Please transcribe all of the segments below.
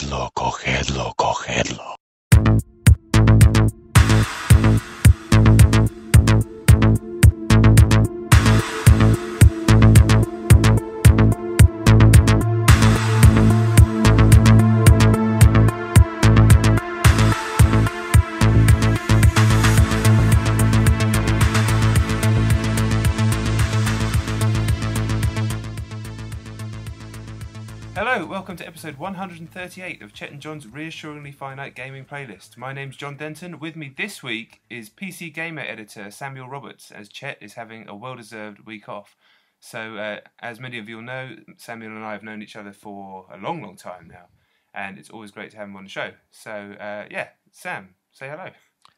Cogedlo, cogedlo, cogedlo. Hello, welcome to episode 138 of Chet and John's reassuringly finite gaming playlist. My name's John Denton. With me this week is PC Gamer editor Samuel Roberts, as Chet is having a well-deserved week off. So, as many of you will know, Samuel and I have known each other for a long, long time now, and it's always great to have him on the show. So, Sam, say hello.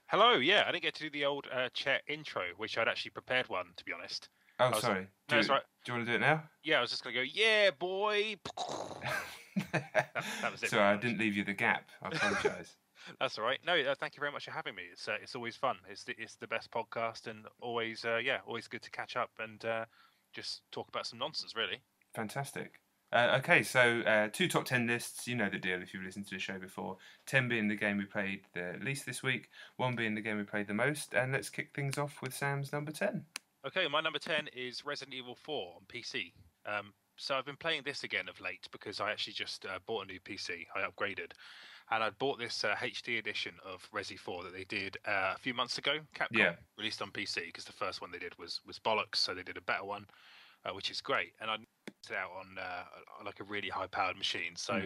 Hello, yeah, I didn't get to do the old Chet intro, which I'd actually prepared one, to be honest. Oh, sorry. No, that's right. Do you want to do it now? Yeah, I was just going to go, yeah, boy. that was it. Sorry, I didn't leave you the gap. I apologise. That's all right. No, thank you very much for having me. It's always fun. It's the best podcast, and always always good to catch up and just talk about some nonsense, really. Fantastic. Okay, so 2 top 10 lists. You know the deal if you've listened to the show before. 10 being the game we played the least this week, 1 being the game we played the most. And let's kick things off with Sam's number 10. Okay, my number 10 is Resident Evil 4 on PC. So I've been playing this again of late because I actually just bought a new PC. I upgraded. And I bought this HD edition of Resi 4 that they did a few months ago. Capcom released on PC because the first one they did was bollocks. So they did a better one, which is great. And I put it out on like a really high-powered machine. So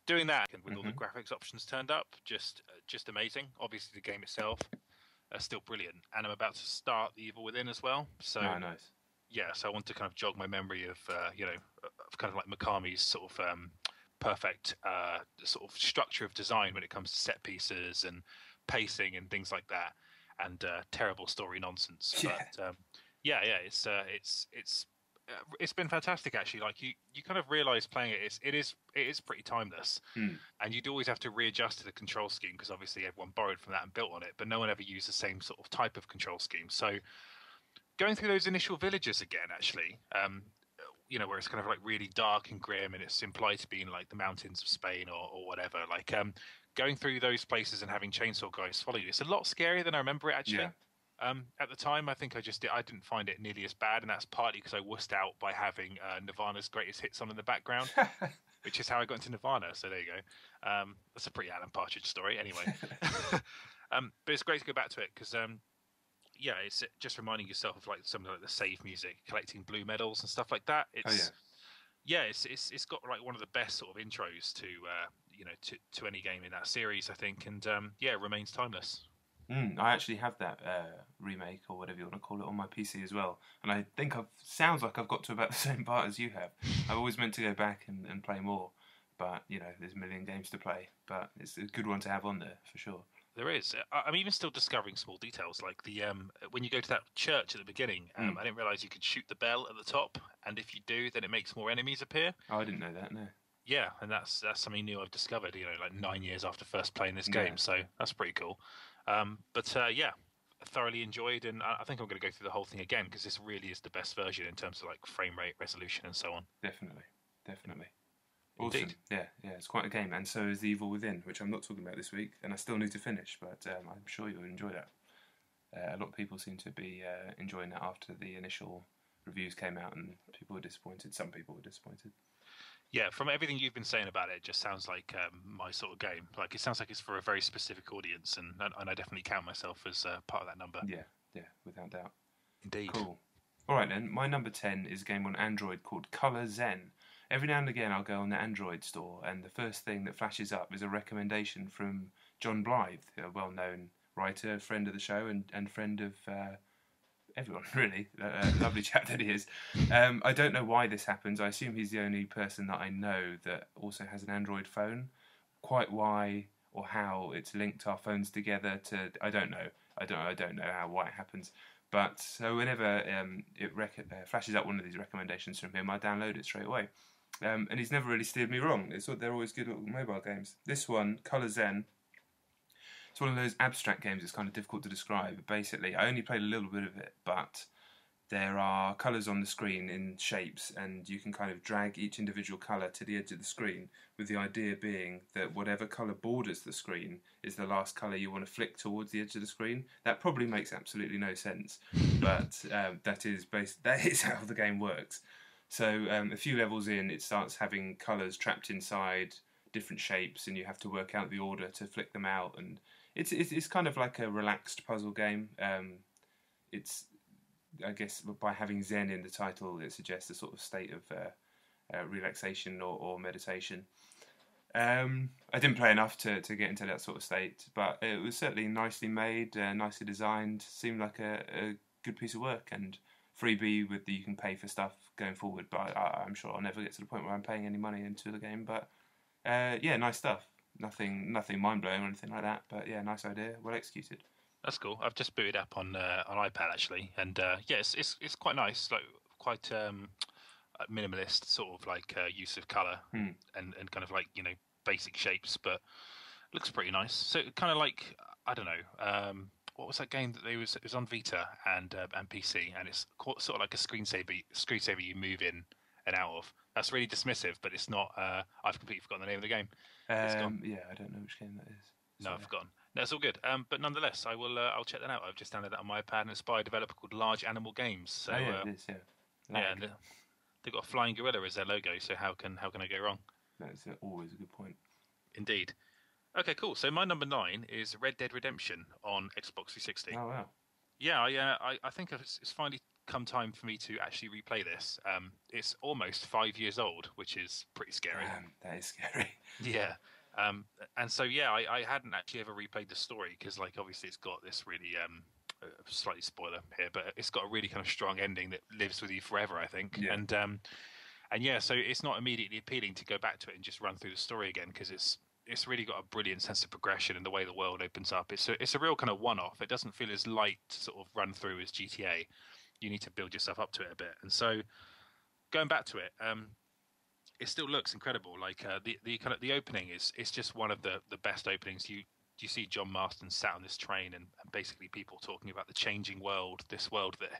doing that with all the graphics options turned up, just amazing. Obviously the game itself still brilliant. And I'm about to start The Evil Within as well. So nice. Yeah, so I want to kind of jog my memory of of kind of like Mikami's sort of perfect sort of structure of design when it comes to set pieces and pacing and things like that, and terrible story nonsense. Yeah. But it's been fantastic actually. Like you kind of realise playing it is pretty timeless, and you'd always have to readjust to the control scheme because obviously everyone borrowed from that and built on it, but no one ever used the same sort of type of control scheme. So going through those initial villages again, actually, where it's kind of like really dark and grim, and it's implied to be in like the mountains of Spain or whatever. Like going through those places and having chainsaw guys follow you, it's a lot scarier than I remember it actually. Yeah. At the time, I think I didn't find it nearly as bad, and that's partly because I wussed out by having Nirvana's Greatest Hits on in the background, which is how I got into Nirvana. So there you go. That's a pretty Alan Partridge story, anyway. But it's great to go back to it because. It's just reminding yourself of like some of like the save music, collecting blue medals and stuff like that. It's got like one of the best sort of intros to any game in that series, I think, and it remains timeless. I actually have that remake or whatever you want to call it on my PC as well, and I think sounds like I've got to about the same part as you have. I've always meant to go back and play more, but there's a million games to play. But it's a good one to have on there for sure. There is. I'm even still discovering small details, like the when you go to that church at the beginning. I didn't realise you could shoot the bell at the top, and if you do, then it makes more enemies appear. Oh, I didn't know that. No. Yeah, and that's something new I've discovered. Like 9 years after first playing this game, so that's pretty cool. Thoroughly enjoyed, and I think I'm going to go through the whole thing again because this really is the best version in terms of like frame rate, resolution, and so on. Definitely. Indeed. Awesome. Yeah, it's quite a game, and so is The Evil Within, which I'm not talking about this week, and I still need to finish, but I'm sure you'll enjoy that. A lot of people seem to be enjoying that after the initial reviews came out, and people were disappointed. Some people were disappointed. Yeah, from everything you've been saying about it just sounds like my sort of game. Like it sounds like it's for a very specific audience, and I definitely count myself as part of that number. Yeah, without doubt. Indeed. Cool. All right then, my number 10 is a game on Android called Color Zen. Every now and again I'll go on the Android store, and the first thing that flashes up is a recommendation from John Blythe, a well-known writer, friend of the show, and friend of everyone, really. Lovely chap that he is. I don't know why this happens. I assume he's the only person that I know that also has an Android phone. Quite why or how it's linked our phones together to, I don't know. I don't know why it happens. But so whenever it flashes up one of these recommendations from him, I download it straight away. And he's never really steered me wrong. They're always good little mobile games. This one, Color Zen, it's one of those abstract games that's kind of difficult to describe. Basically, I only played a little bit of it, but there are colours on the screen in shapes, and you can kind of drag each individual colour to the edge of the screen, with the idea being that whatever colour borders the screen is the last colour you want to flick towards the edge of the screen. That probably makes absolutely no sense, but that is how the game works. So a few levels in, it starts having colours trapped inside different shapes, and you have to work out the order to flick them out. And it's kind of like a relaxed puzzle game. It's, I guess, by having Zen in the title, it suggests a sort of state of relaxation or meditation. I didn't play enough to get into that sort of state, but it was certainly nicely made, nicely designed. Seemed like a good piece of work, and freebie with you can pay for stuff going forward. But I'm sure I'll never get to the point where I'm paying any money into the game. But yeah, nice stuff. Nothing mind blowing or anything like that. But yeah, nice idea, well executed. That's cool. I've just booted up on iPad actually, and yeah, it's quite nice, like quite minimalist sort of like use of color and kind of like basic shapes, but looks pretty nice. So kind of like, I don't know, what was that game that it was on Vita and PC, and it's sort of like a screensaver you move in and out of. That's really dismissive, but it's not. I've completely forgotten the name of the game. Yeah, I don't know which game that is. No, I've forgotten. No, it's all good. But nonetheless, I'll check that out. I've just downloaded that on my iPad, and it's by a developer called Large Animal Games. So, yeah, it is. Yeah. Yeah, and they've got a flying gorilla as their logo. So how can I go wrong? That's always a good point. Indeed. Okay, cool. So my number 9 is Red Dead Redemption on Xbox 360. Oh wow. Yeah, I think it's finally come time for me to actually replay this. It's almost 5 years old, which is pretty scary. That is scary. Yeah. And so, yeah, I hadn't actually ever replayed the story because, like, obviously it's got this really, slightly spoiler here, but it's got a really kind of strong ending that lives with you forever, I think. Yeah. And yeah, so it's not immediately appealing to go back to it and just run through the story again because it's really got a brilliant sense of progression and the way the world opens up. It's a real kind of one-off. It doesn't feel as light to sort of run through as GTA. You need to build yourself up to it a bit. And so going back to it, it still looks incredible. Like the kind of the opening is just one of the best openings. You see John Marston sat on this train and basically people talking about the changing world, this world that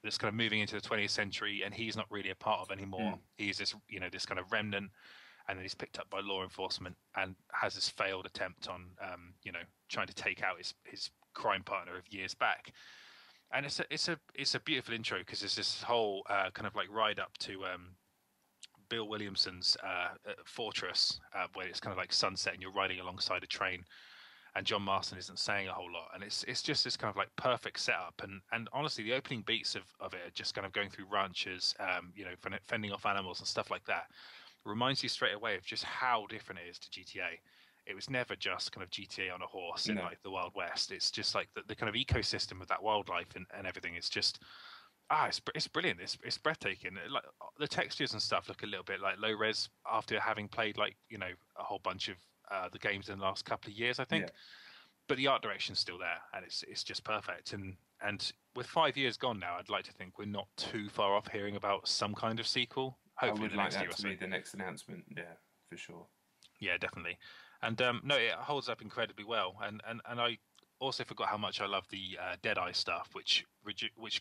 that's kind of moving into the 20th century, and he's not really a part of anymore. He's this this kind of remnant, and then he's picked up by law enforcement and has this failed attempt on trying to take out his crime partner of years back. And it's a beautiful intro because there's this whole kind of like ride up to Bill Williamson's fortress where it's kind of like sunset and you're riding alongside a train, and John Marston isn't saying a whole lot, and it's just this kind of like perfect setup. And honestly, the opening beats of it are just kind of going through ranches, fending off animals and stuff like that. Reminds you straight away of just how different it is to GTA. It was never just kind of GTA on a horse in like the Wild West. It's just like the kind of ecosystem of that wildlife and everything is just it's brilliant. It's breathtaking. Like the textures and stuff look a little bit like low res after having played like a whole bunch of the games in the last couple of years, I think. Yeah. But the art direction's still there, and it's just perfect. And with 5 years gone now, I'd like to think we're not too far off hearing about some kind of sequel. Hopefully, I would like that to be the next announcement. Yeah, for sure. Yeah, definitely. And no, it holds up incredibly well. And I also forgot how much I love the Deadeye stuff, which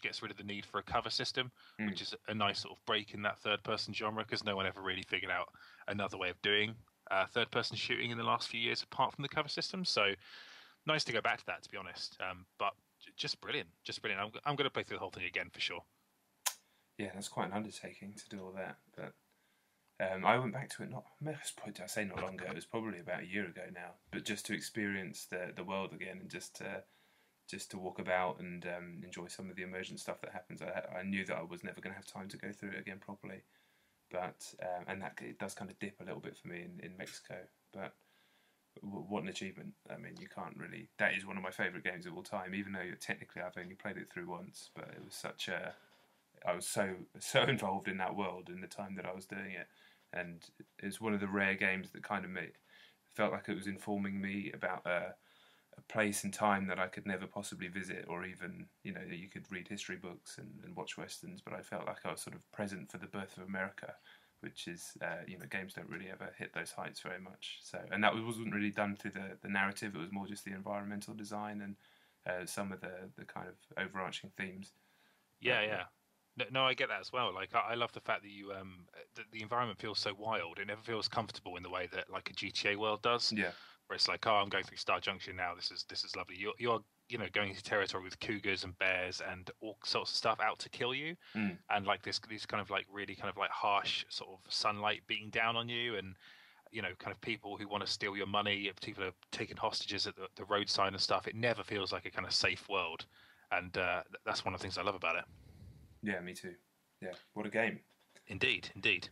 gets rid of the need for a cover system, which is a nice sort of break in that third-person genre because no one ever really figured out another way of doing third-person shooting in the last few years apart from the cover system. So nice to go back to that, to be honest. But just brilliant, I'm going to play through the whole thing again for sure. Yeah, that's quite an undertaking to do all that, but I went back to it not long ago. It was probably about a year ago now. But just to experience the world again, and just to walk about and enjoy some of the emergent stuff that happens. I knew that I was never going to have time to go through it again properly, but and that it does kind of dip a little bit for me in Mexico. But what an achievement! I mean, you can't really. That is one of my favourite games of all time, even though technically I've only played it through once. But it was such a I was so involved in that world in the time that I was doing it, and it's one of the rare games that kind of felt like it was informing me about a place and time that I could never possibly visit, or even you could read history books and watch westerns, but I felt like I was sort of present for the birth of America, which is games don't really ever hit those heights very much. So, and that wasn't really done through the narrative; it was more just the environmental design and some of the kind of overarching themes. Yeah, yeah. No, I get that as well. Like, I love the fact that the environment feels so wild. It never feels comfortable in the way that like a GTA world does. Yeah. Where it's like, oh, I'm going through Star Junction now. This is lovely. You're going into territory with cougars and bears and all sorts of stuff out to kill you, and like these kind of like really kind of like harsh sort of sunlight beating down on you, and kind of people who want to steal your money. People are taking hostages at the roadside and stuff. It never feels like a kind of safe world, and that's one of the things I love about it. Yeah, me too. Yeah, what a game. Indeed, indeed.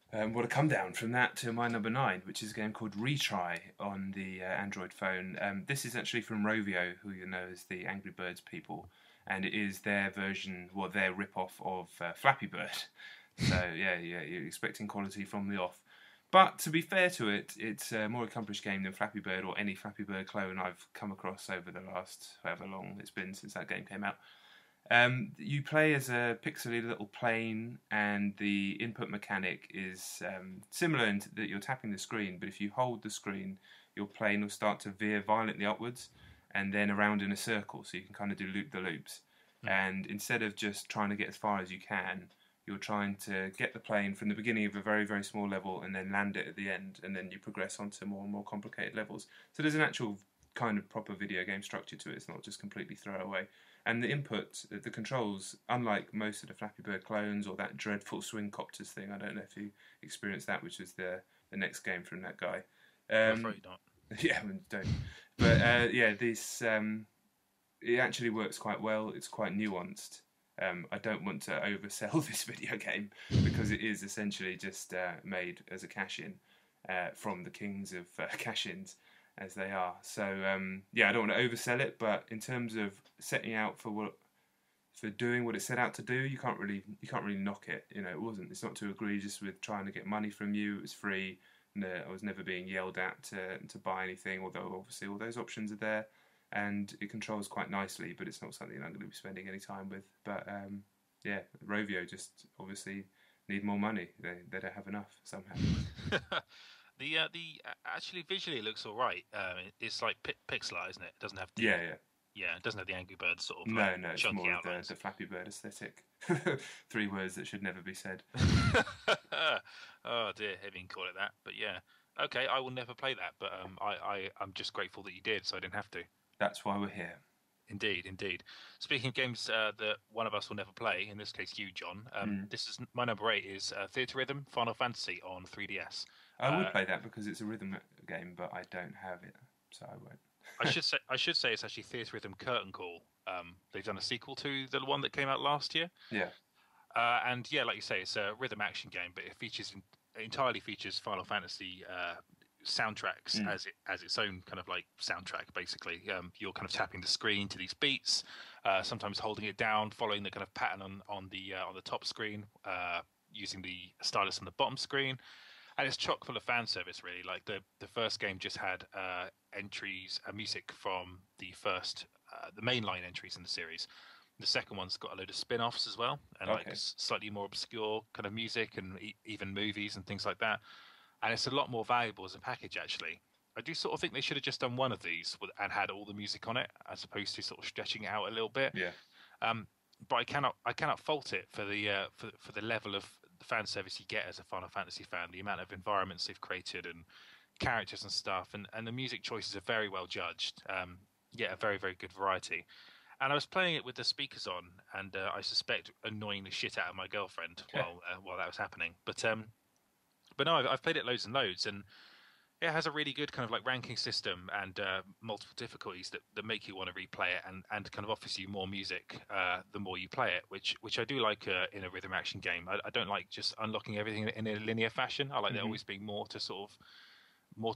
What a come down from that to my number 9, which is a game called Retry on the Android phone. This is actually from Rovio, who you know as the Angry Birds people, and it is their version, well, their rip-off of Flappy Bird. So yeah, you're expecting quality from the off. But to be fair to it, it's a more accomplished game than Flappy Bird or any Flappy Bird clone I've come across over the last however long it's been since that game came out. You play as a pixely little plane, and the input mechanic is similar in that you're tapping the screen, but if you hold the screen, your plane will start to veer violently upwards and then around in a circle, so you can kind of do loop-the-loops. And instead of just trying to get as far as you can, you're trying to get the plane from the beginning of a very, very small level and then land it at the end, and then you progress onto more and more complicated levels. So there's an actual kind of proper video game structure to it. It's not just completely throwaway. And the input, the controls, unlike most of the Flappy Bird clones or that dreadful Swing Copters thing, I don't know if you experienced that, which was the next game from that guy. I'm afraid not. Yeah, don't. But yeah, this it actually works quite well. It's quite nuanced. I don't want to oversell this video game because it is essentially just made as a cash-in from the kings of cash-ins, as they are. So yeah, I don't want to oversell it, but in terms of setting out for doing what it set out to do, you can't really knock it. It's not too egregious with trying to get money from you. It was free. No, I was never being yelled at to buy anything, although obviously all those options are there, and it controls quite nicely, but it's not something I'm going to be spending any time with. But yeah, Rovio just obviously need more money. They don't have enough somehow. The actually visually it looks all right. It's like pixel, isn't it? It doesn't have the it doesn't have the Angry Bird sort of no, it's chunky more outlines. the Flappy Bird aesthetic. 3 words that should never be said. Oh dear, I didn't call it that, but yeah, okay, I will never play that, but I'm just grateful that you did, so I didn't have to. That's why we're here. Indeed. Speaking of games that one of us will never play, in this case you, John, this is my number 8 is Theatrythm Final Fantasy on 3DS. I would play that because it's a rhythm game, but I don't have it, so I won't. I should say it's actually Theatrythm Curtain Call. They've done a sequel to the one that came out last year. Yeah. And yeah, like you say, it's a rhythm action game, but it entirely features Final Fantasy soundtracks as its own kind of like soundtrack. Basically, you're kind of tapping the screen to these beats, sometimes holding it down, following the kind of pattern on the top screen, using the stylus on the bottom screen. And it's chock full of fan service, really. Like the first game just had entries, music from the mainline entries in the series. The second one's got a load of spin-offs as well, and like slightly more obscure kind of music and even movies and things like that. And it's a lot more valuable as a package, actually. I do sort of think they should have just done one of these and had all the music on it, as opposed to sort of stretching it out a little bit. Yeah. But I cannot fault it for the level of fan service you get as a Final Fantasy fan, the amount of environments they've created and characters and stuff, and the music choices are very well judged. A very, very good variety. And I was playing it with the speakers on, and I suspect annoying the shit out of my girlfriend while that was happening. But no, I've played it loads and loads, and it has a really good kind of like ranking system and multiple difficulties that make you want to replay it, and kind of offers you more music the more you play it, which I do like in a rhythm action game. I don't like just unlocking everything in a linear fashion. I like there always being more to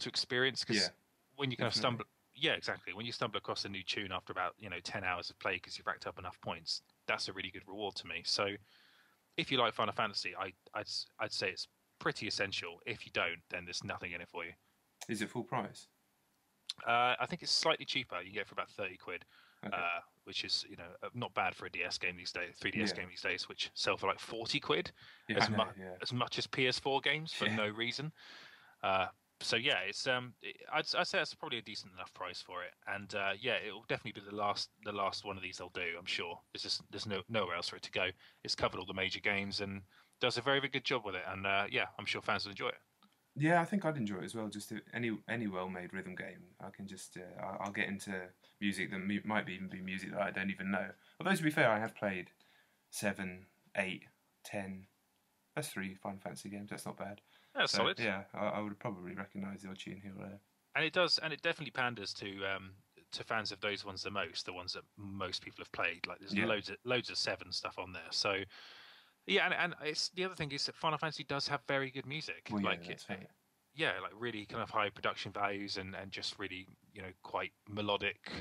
experience, because when you kind of stumble. Yeah, exactly. When you stumble across a new tune after about 10 hours of play because you've racked up enough points, that's a really good reward to me. So, if you like Final Fantasy, I'd say it's pretty essential. If you don't, then there's nothing in it for you. Is it full price? I think it's slightly cheaper. You can get it for about 30 quid, Okay. which is not bad for a DS game these days. 3DS game these days, which sell for like 40 quid, as much as PS4 games for no reason. So yeah, it's I'd say that's probably a decent enough price for it, and yeah, it will definitely be the last one of these they'll do. I'm sure. There's nowhere else for it to go. It's covered all the major games and does a very very good job with it, and yeah, I'm sure fans will enjoy it. Yeah, I think I'd enjoy it as well. Just any well-made rhythm game, I can just I'll get into music that might even be music that I don't even know. Although to be fair, I have played 7, 8, 10. That's 3 Final Fantasy games. That's not bad. That's So, solid. yeah, I would probably recognise the odd tune here or there. And it definitely panders to fans of those ones the most, the ones that most people have played. Like there's loads of 7 stuff on there. So yeah, and it's the other thing is that Final Fantasy does have very good music. Well, yeah, like that's fair. Yeah, like really kind of high production values and just really, you know, quite melodic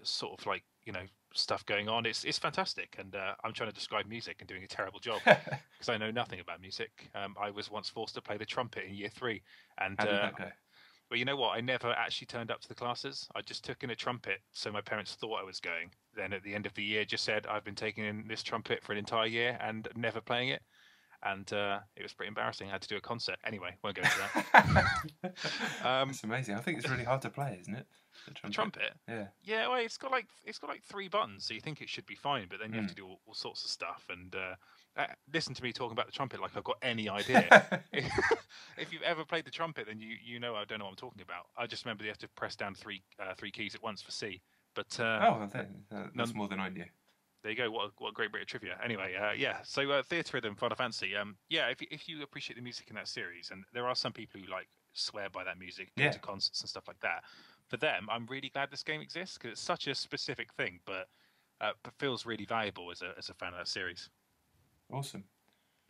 sort of like, you know, stuff going on. It's fantastic, and I'm trying to describe music and doing a terrible job because I know nothing about music. I was once forced to play the trumpet in year 3, and How did that go? well, you know what? I never actually turned up to the classes. I just took in a trumpet, so my parents thought I was going. Then at the end of the year, just said I've been taking in this trumpet for an entire year and never playing it. And it was pretty embarrassing. I had to do a concert. Anyway, won't go into that. It's amazing. I think it's really hard to play, isn't it? The trumpet? Yeah. Yeah, well, it's got like 3 buttons, so you think it should be fine, but then you have to do all sorts of stuff. And listen to me talking about the trumpet like I've got any idea. If you've ever played the trumpet, then you know I don't know what I'm talking about. I just remember you have to press down three keys at once for C. But that's more than I knew. There you go. What a great bit of trivia. Anyway, yeah. So Theatrythm, Final Fantasy. Yeah, if you appreciate the music in that series, and there are some people who like swear by that music, go to concerts and stuff like that. For them, I'm really glad this game exists because it's such a specific thing, but feels really valuable as a fan of that series. Awesome.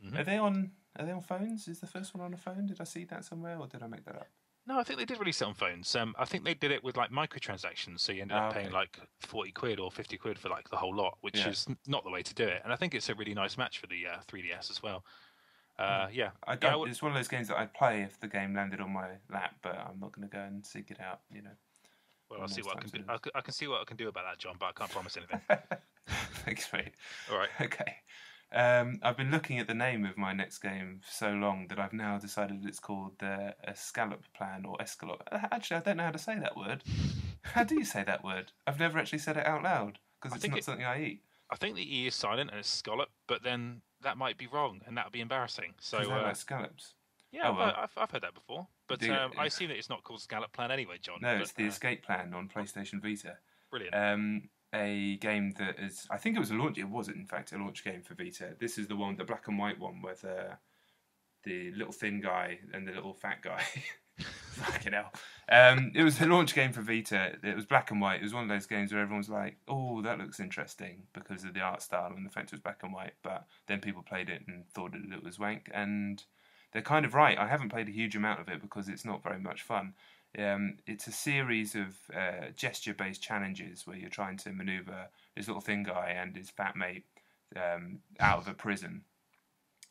Mm-hmm. Are they on phones? Is the first one on a phone? Did I see that somewhere, or did I make that up? No, I think they did release it on phones. I think they did it with like microtransactions, so you ended up paying like 40 quid or 50 quid for like the whole lot, which is not the way to do it. And I think it's a really nice match for the 3DS as well. Yeah, it's one of those games that I'd play if the game landed on my lap, but I'm not going to go and seek it out. You know. Well, I'll see what I can do. I can see what I can do about that, John, but I can't promise anything. Thanks, mate. All right. Okay. I've been looking at the name of my next game for so long that I've now decided it's called the Escallop Plan or Escallop. Actually, I don't know how to say that word. How do you say that word? I've never actually said it out loud because it's not something I eat. I think the E is silent and it's scallop, but then that might be wrong and that would be embarrassing. So like scallops. Yeah, I've heard that before, but I assume that it's not called Scallop Plan anyway, John. No, it's the Escape Plan on PlayStation Vita. Brilliant. A game that is, I think it was in fact a launch game for Vita. This is the one, the black and white one, with the little thin guy and the little fat guy. Fucking hell. It was the launch game for Vita. It was black and white. It was one of those games where everyone's like, oh, that looks interesting because of the art style and the fact it was black and white. But then people played it and thought that it was wank. And they're kind of right. I haven't played a huge amount of it because it's not very much fun. It's a series of gesture-based challenges where you're trying to maneuver this little thin guy and his fat mate out of a prison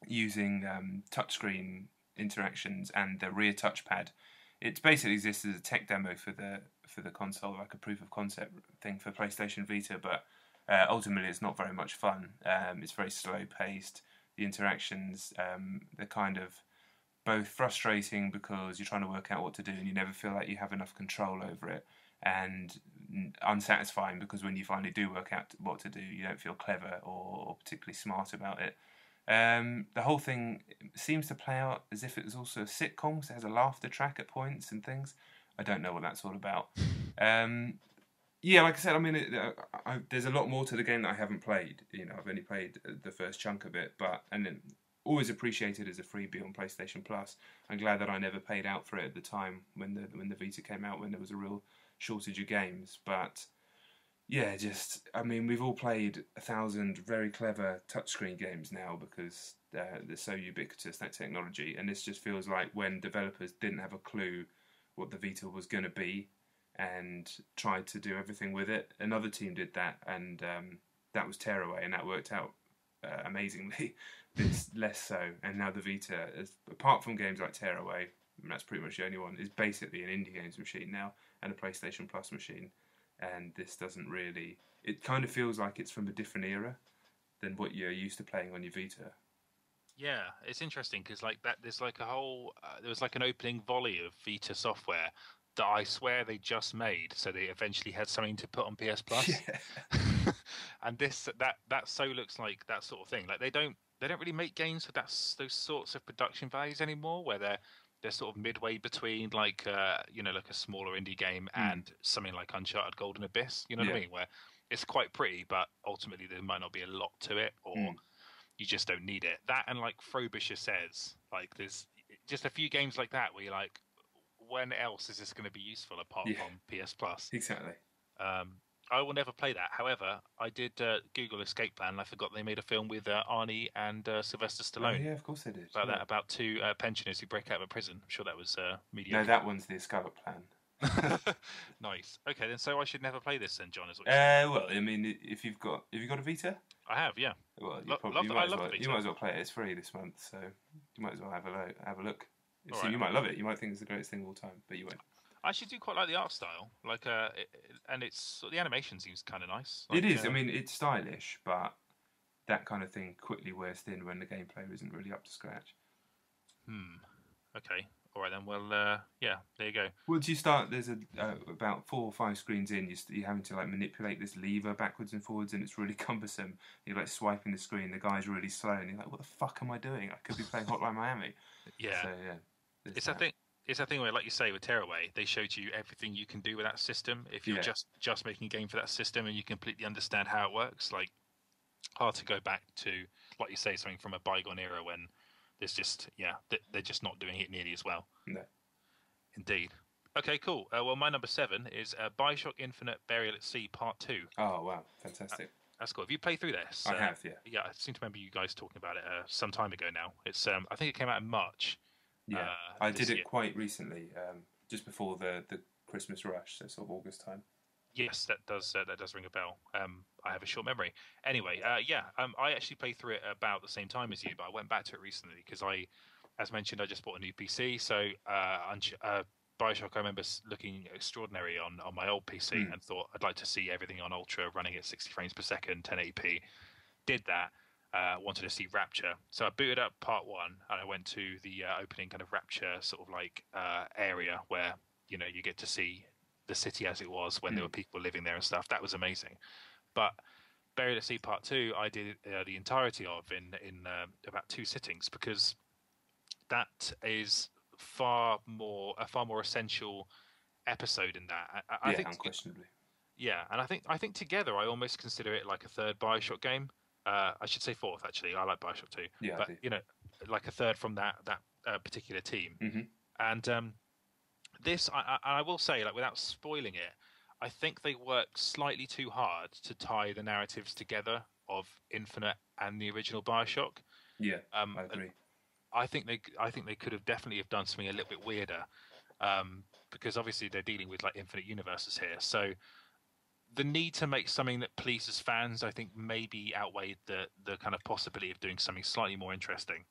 using touchscreen interactions and the rear touchpad. It basically exists as a tech demo for the console, like a proof of concept thing for PlayStation Vita, but ultimately it's not very much fun. It's very slow-paced. The interactions, they're kind of both frustrating because you're trying to work out what to do and you never feel like you have enough control over it, and unsatisfying because when you finally do work out what to do, you don't feel clever or particularly smart about it. The whole thing seems to play out as if it was also a sitcom, because it has a laughter track at points and things. I don't know what that's all about. Yeah, like I said, I mean, there's a lot more to the game that I haven't played. You know, I've only played the first chunk of it, and then always appreciated as a freebie on PlayStation Plus. I'm glad that I never paid out for it at the time when the Vita came out, when there was a real shortage of games. But yeah, I mean, we've all played 1,000 very clever touchscreen games now because they're so ubiquitous, that technology, and this just feels like when developers didn't have a clue what the Vita was going to be and tried to do everything with it. Another team did that, and that was Tearaway, and that worked out amazingly. This less so, and now the Vita, apart from games like Tearaway, and that's pretty much the only one, is basically an indie games machine now and a PlayStation Plus machine. And this doesn't really... It kind of feels like it's from a different era than what you're used to playing on your Vita. Yeah, it's interesting because like that, there's like a whole there was like an opening volley of Vita software that I swear they just made, so they eventually had something to put on PS Plus. Yeah. And that so looks like that sort of thing. Like they don't really make games with those sorts of production values anymore, where they're sort of midway between like like a smaller indie game and something like Uncharted Golden Abyss. You know what I Yeah. mean? Where it's quite pretty, but ultimately there might not be a lot to it, or you just don't need it. That and like Frobisher says, like there's just a few games like that where you're like, when else is this going to be useful apart Yeah. from PS Plus? Exactly. I will never play that. However, I did Google Escape Plan. And I forgot they made a film with Arnie and Sylvester Oh Stallone yeah, of course they did. about Yeah. that, about two pensioners who break out of prison. I'm sure that was No, mediocre. that one's the Escape Plan. Nice. Okay, then so I should never play this then, John. Is what you're saying. Well, I mean, if you've got a Vita, I have, yeah. well, I you might love the you Vita. might as well play it. It's free this month, so you might as well have a look. All So right. you might love it. You might think it's the greatest thing of all time, but you won't. I actually do quite like the art style, like, and it's the animation seems kind of nice. It Like, is. I mean, it's stylish, but that kind of thing quickly wears thin when the gameplay isn't really up to scratch. Okay. All right then. Well, yeah. There you go. Once you start, there's about 4 or 5 screens in. You're having to like manipulate this lever backwards and forwards, and it's really cumbersome. You're like swiping the screen. The guy's really slow, and you're like, "What the fuck am I doing? I could be playing Hotline Miami." Yeah. So yeah, there's It's that. that thing. It's that thing where, like you say, with Tearaway, they showed you everything you can do with that system. If you're Yeah. just making a game for that system and you completely understand how it works, like hard to go back to, like you say, something from a bygone era when there's just they're just not doing it nearly as well. No. Indeed. Okay, cool. Well, my number 7 is Bioshock Infinite Burial at Sea Part 2. Oh wow, fantastic! That's cool. Have you played through this? I have, yeah. Yeah, I seem to remember you guys talking about it some time ago now. It's I think it came out in March. Yeah, I this did it year. quite recently, just before the Christmas rush, so sort of August time. Yes, that does ring a bell. I have a short memory. Anyway, I actually played through it about the same time as you, but I went back to it recently because as mentioned, I just bought a new PC. So Bioshock, I remember looking extraordinary on my old PC and thought I'd like to see everything on Ultra running at 60 frames per second, 1080p. Did that. Wanted to see Rapture, so I booted up part 1 and I went to the opening kind of Rapture sort of like area where you get to see the city as it was when there were people living there and stuff. That was amazing. But Buried at Sea Part 2, I did the entirety of in about 2 sittings because that is a far more essential episode in that. I think unquestionably. Yeah, and I think together I almost consider it like a third Bioshock game. I should say 4th actually. I like Bioshock 2. Yeah, but I do. like a third from that particular team. Mm-hmm. And this, I will say, like without spoiling it, I think they work slightly too hard to tie the narratives together of Infinite and the original Bioshock. Yeah, I agree. I think they could have definitely have done something a little bit weirder, because obviously they're dealing with like infinite universes here. So the need to make something that pleases fans, I think, maybe outweighed the kind of possibility of doing something slightly more interesting.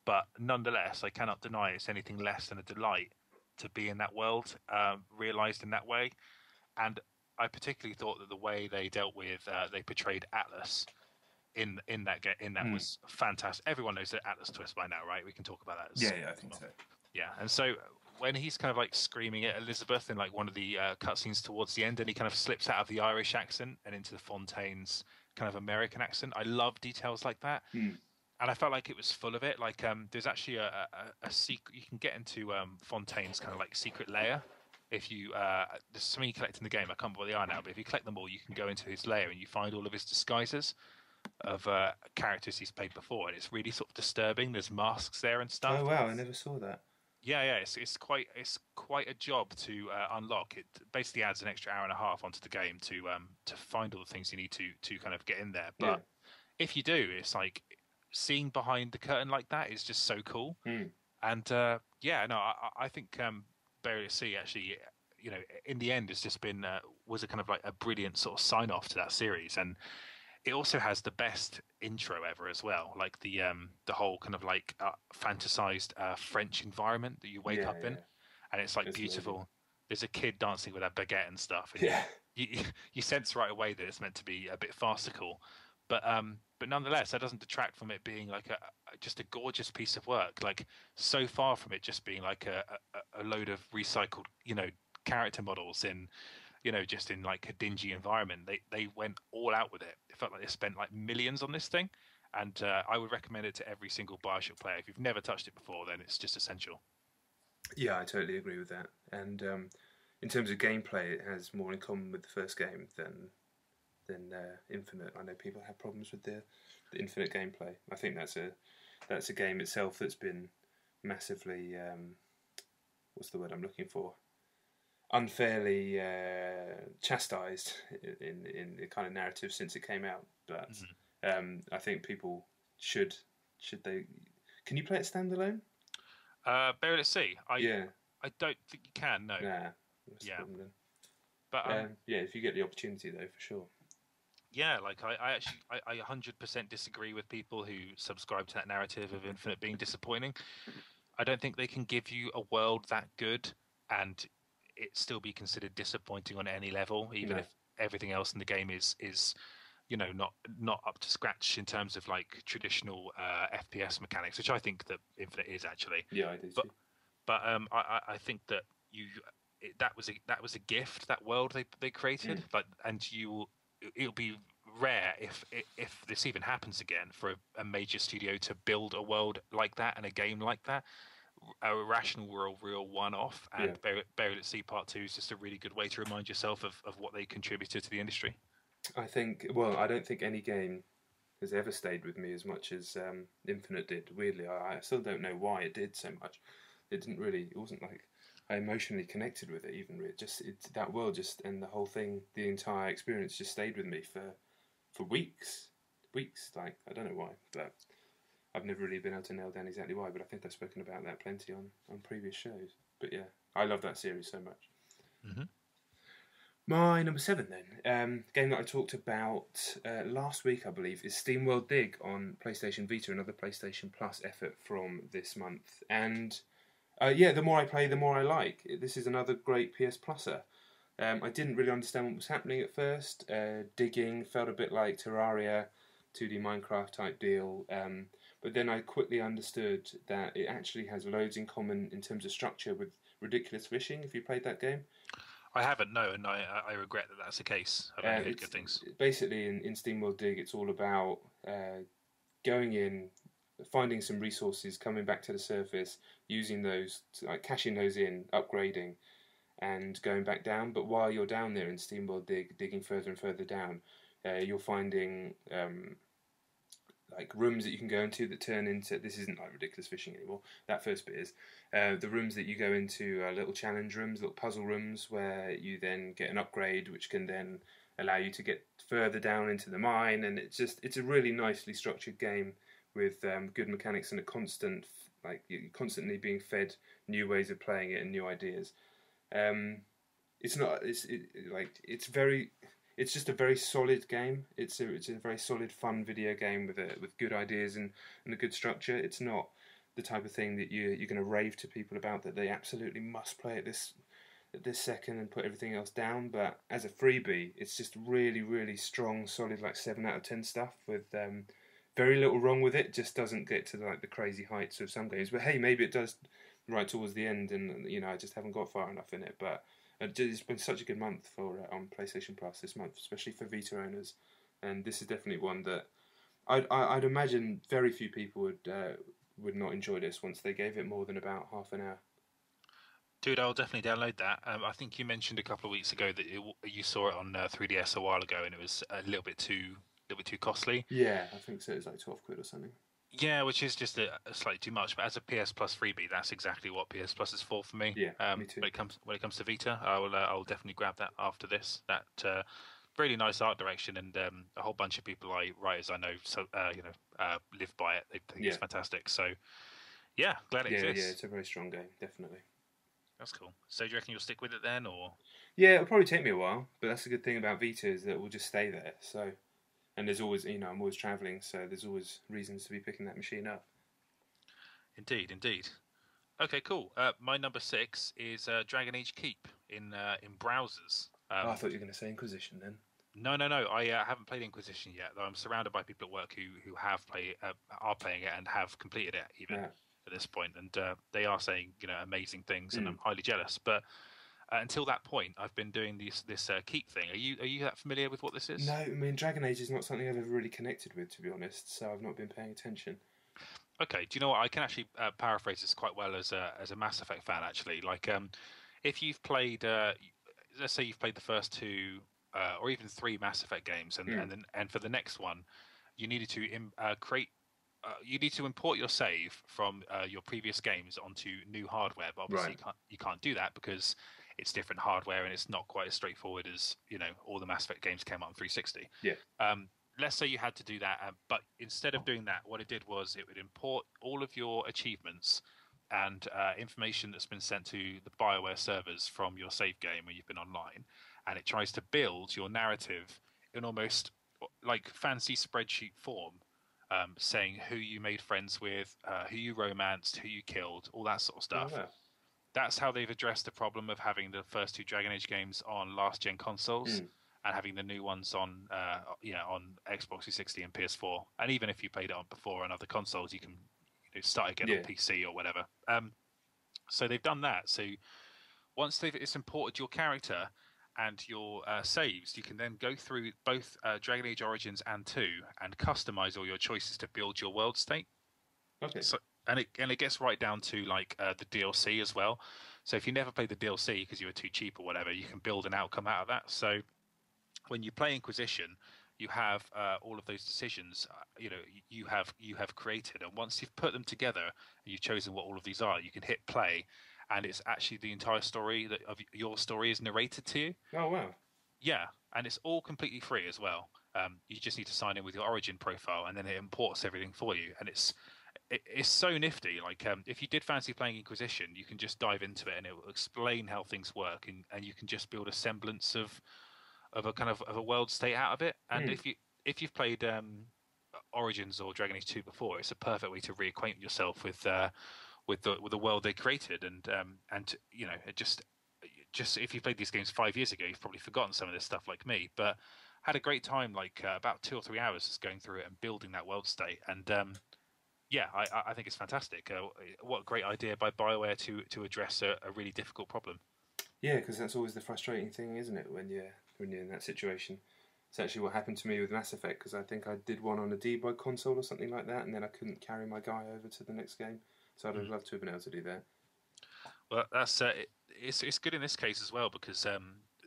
But nonetheless, I cannot deny it's anything less than a delight to be in that world, realised in that way. And I particularly thought that the way they dealt with, they portrayed Atlas in that was fantastic. Everyone knows the Atlas twist by now, right? We can talk about that. Yeah, I think so. Yeah, and so when he's kind of like screaming at Elizabeth in like one of the cutscenes towards the end, and he kind of slips out of the Irish accent and into the Fontaine's kind of American accent, I love details like that. And I felt like it was full of it. Like there's actually a secret you can get into Fontaine's kind of like secret lair. If you there's something you collect in the game, I can't remember what they are now, but if you collect them all, you can go into his lair and you find all of his disguises of characters he's played before, and it's really sort of disturbing. There's masks there and stuff. Oh wow, I never saw that. Yeah, it's quite a job to unlock. It basically adds an extra hour and a half onto the game to find all the things you need to kind of get in there. But if you do, it's like seeing behind the curtain like that is just so cool. And I think Burial at Sea actually, in the end, has just been was a kind of like a brilliant sort of sign off to that series. And it also has the best intro ever as well, like the whole kind of like fantasized French environment that you wake up in, and it's like beautiful. Amazing. There's a kid dancing with a baguette and stuff. And you sense right away that it's meant to be a bit farcical, but nonetheless, that doesn't detract from it being like just a gorgeous piece of work. Like so far from it just being like a load of recycled, character models in, just in like a dingy environment. They went all out with it. It felt like they spent like millions on this thing, and I would recommend it to every single Bioshock player. If you've never touched it before, then it's just essential. Yeah, I totally agree with that. And in terms of gameplay, it has more in common with the first game than Infinite. I know people have problems with the Infinite gameplay. I think that's a game itself that's been massively what's the word I'm looking for? Unfairly chastised in the kind of narrative since it came out. But I think people should they. Can you play it standalone? Bear it see. I don't think you can. No. Nah. Yeah. But yeah, if you get the opportunity though, for sure. Yeah, like I 100% disagree with people who subscribe to that narrative of Infinite being disappointing. I don't think they can give you a world that good and it still be considered disappointing on any level, even if everything else in the game is not up to scratch in terms of like traditional FPS mechanics, which I think that Infinite is actually. Yeah, I do. But I think that that was a gift, that world they created, and it'll be rare if this even happens again for a major studio to build a world like that and a game like that. A Rational World real one-off, and Buried at Sea Part 2 is just a really good way to remind yourself of what they contributed to the industry. I don't think any game has ever stayed with me as much as Infinite did. Weirdly, I still don't know why it did so much. It wasn't like I emotionally connected with it even. That world and the whole thing, the entire experience just stayed with me for weeks. Like, I don't know why, but I've never really been able to nail down exactly why, but I think I've spoken about that plenty on previous shows. But yeah, I love that series so much. Mm-hmm. My number 7 then, game that I talked about last week, I believe, is Steamworld Dig on PlayStation Vita, another PlayStation Plus effort from this month. And the more I play, the more I like. This is another great PS Pluser. I didn't really understand what was happening at first. Digging felt a bit like Terraria, 2D Minecraft type deal. But then I quickly understood that it actually has loads in common in terms of structure with Ridiculous Fishing, if you played that game. I haven't, no, and I regret that that's the case. I've only heard good things. Basically, in Steamworld Dig, it's all about going in, finding some resources, coming back to the surface, using those, cashing those in, upgrading, and going back down. But while you're down there in Steamworld Dig, digging further and further down, you're finding rooms that you can go into that turn into, this isn't like Ridiculous Fishing anymore, that first bit is, the rooms that you go into are little challenge rooms, little puzzle rooms, where you then get an upgrade which can then allow you to get further down into the mine, and it's a really nicely structured game with good mechanics and you're constantly being fed new ways of playing it and new ideas. It's just a very solid game. It's a very solid, fun video game with good ideas and a good structure. It's not the type of thing that you're going to rave to people about, that they absolutely must play at this second and put everything else down. But as a freebie, it's just really, really strong, solid, 7 out of 10 stuff with very little wrong with it. Just doesn't get to the crazy heights of some games. But hey, maybe it does right towards the end, and I just haven't got far enough in it. But it's been such a good month for on PlayStation Plus this month, especially for Vita owners, and this is definitely one that I'd imagine very few people would not enjoy this once they gave it more than about half an hour. Dude, I'll definitely download that. I think you mentioned a couple of weeks ago that you saw it on 3DS a while ago, and it was a little bit too costly. Yeah, I think so. It's like £12 or something. Yeah, which is just a slightly too much. But as a PS Plus freebie, that's exactly what PS Plus is for me. Yeah, me too. When it comes to Vita, I'll definitely grab that after this. That really nice art direction, and a whole bunch of people writers I know, live by it. They think it's fantastic. So yeah, glad it exists. Yeah, it's a very strong game, definitely. That's cool. So do you reckon you'll stick with it then, or? Yeah, it'll probably take me a while, but that's the good thing about Vita is that we'll just stay there. So. And there's always, I'm always travelling, so there's always reasons to be picking that machine up. Indeed. Okay, cool. My number 6 is Dragon Age Keep in browsers. I thought you were going to say Inquisition then. No, no, no. I haven't played Inquisition yet, though I'm surrounded by people at work who have are playing it and have completed it even Yeah. at this point, and they are saying amazing things, and Mm. I'm highly jealous. But until that point, I've been doing this keep thing. Are you that familiar with what this is? No, I mean Dragon Age is not something I've ever really connected with, to be honest. So I've not been paying attention. Okay. Do you know what? I can actually paraphrase this quite well as a Mass Effect fan. Actually, like if you've played, let's say you've played the first two or even three Mass Effect games, and for the next one, you needed to create. You need to import your save from your previous games onto new hardware, but obviously Right. you can't do that because it's different hardware and it's not quite as straightforward as all the Mass Effect games came out on 360. Yeah. Let's say you had to do that, but instead of doing that, what it did was it would import all of your achievements and information that's been sent to the BioWare servers from your save game when you've been online, and it tries to build your narrative in almost like fancy spreadsheet form, saying who you made friends with, who you romanced, who you killed, all that sort of stuff. Oh, wow. That's how they've addressed the problem of having the first two Dragon Age games on last gen consoles and having the new ones on on Xbox 360 and PS4. And even if you played it on before on other consoles, you can start again on PC or whatever. So they've done that. So once it's imported your character and your saves, you can then go through both Dragon Age Origins and 2 and customize all your choices to build your world state. Okay. So, and it gets right down to like the DLC as well. So if you never played the DLC because you were too cheap or whatever, you can build an outcome out of that. So when you play Inquisition, you have all of those decisions. You have created, and once you've put them together and you've chosen what all of these are, you can hit play, and it's actually the entire story of your story is narrated to you. Oh, wow. Yeah, and it's all completely free as well. You just need to sign in with your Origin profile, and then it imports everything for you. And it's so nifty. Like if you did fancy playing Inquisition, you can just dive into it, and it will explain how things work, and you can just build a semblance of a kind of a world state out of it. And if you've played Origins or Dragon Age 2 before, it's a perfect way to reacquaint yourself with the world they created, and it just if you played these games 5 years ago, you've probably forgotten some of this stuff like me, but had a great time, like about 2 or 3 hours just going through it and building that world state. And I think it's fantastic. What a great idea by BioWare to address a really difficult problem. Yeah, because that's always the frustrating thing, isn't it? When you're in that situation. It's actually what happened to me with Mass Effect, because I think I did one on a debug console or something like that, and then I couldn't carry my guy over to the next game. So I'd have loved to have been able to do that. Well, that's it's good in this case as well, because it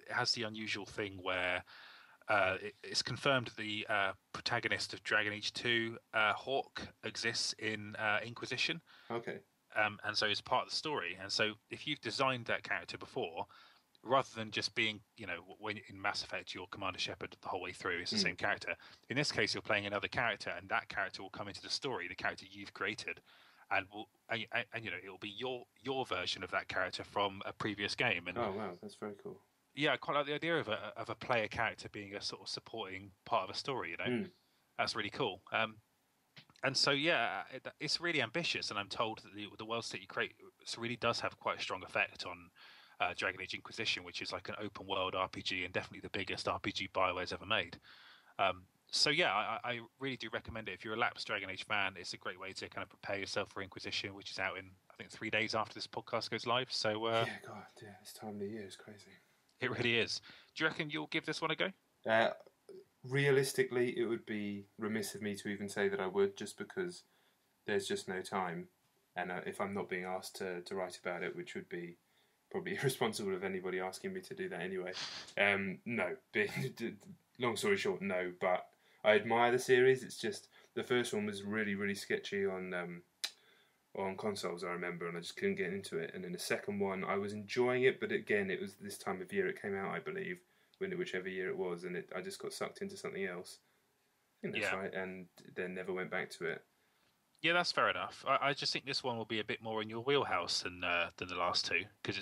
has the unusual thing where it's confirmed that the protagonist of Dragon Age 2, Hawk, exists in Inquisition. Okay. And so it's part of the story. And so if you've designed that character before, rather than just being, when in Mass Effect you're Commander Shepard the whole way through, it's the same character. In this case, you're playing another character, and that character will come into the story, the character you've created, and it will be your version of that character from a previous game. And oh wow, that's very cool. Yeah, I quite like the idea of a player character being a sort of supporting part of a story. That's really cool. And so it's really ambitious, and I'm told that the world state you create really does have quite a strong effect on Dragon Age Inquisition, which is like an open world RPG and definitely the biggest RPG BioWare's ever made. I really do recommend it. If you're a lapsed Dragon Age fan, it's a great way to kind of prepare yourself for Inquisition, which is out in, I think, 3 days after this podcast goes live. So this time of the year is crazy. It really is. Do you reckon you'll give this one a go? Realistically, it would be remiss of me to even say that I would, just because there's just no time. And if I'm not being asked to write about it, which would be probably irresponsible of anybody asking me to do that anyway. No. Long story short, no. But I admire the series. It's just the first one was really, really sketchy on consoles, I remember, and I just couldn't get into it. And then the second one, I was enjoying it, but again, it was this time of year it came out, I believe, whichever year it was, and I just got sucked into something else. I think that's right, and then never went back to it. Yeah, that's fair enough. I just think this one will be a bit more in your wheelhouse than the last two, because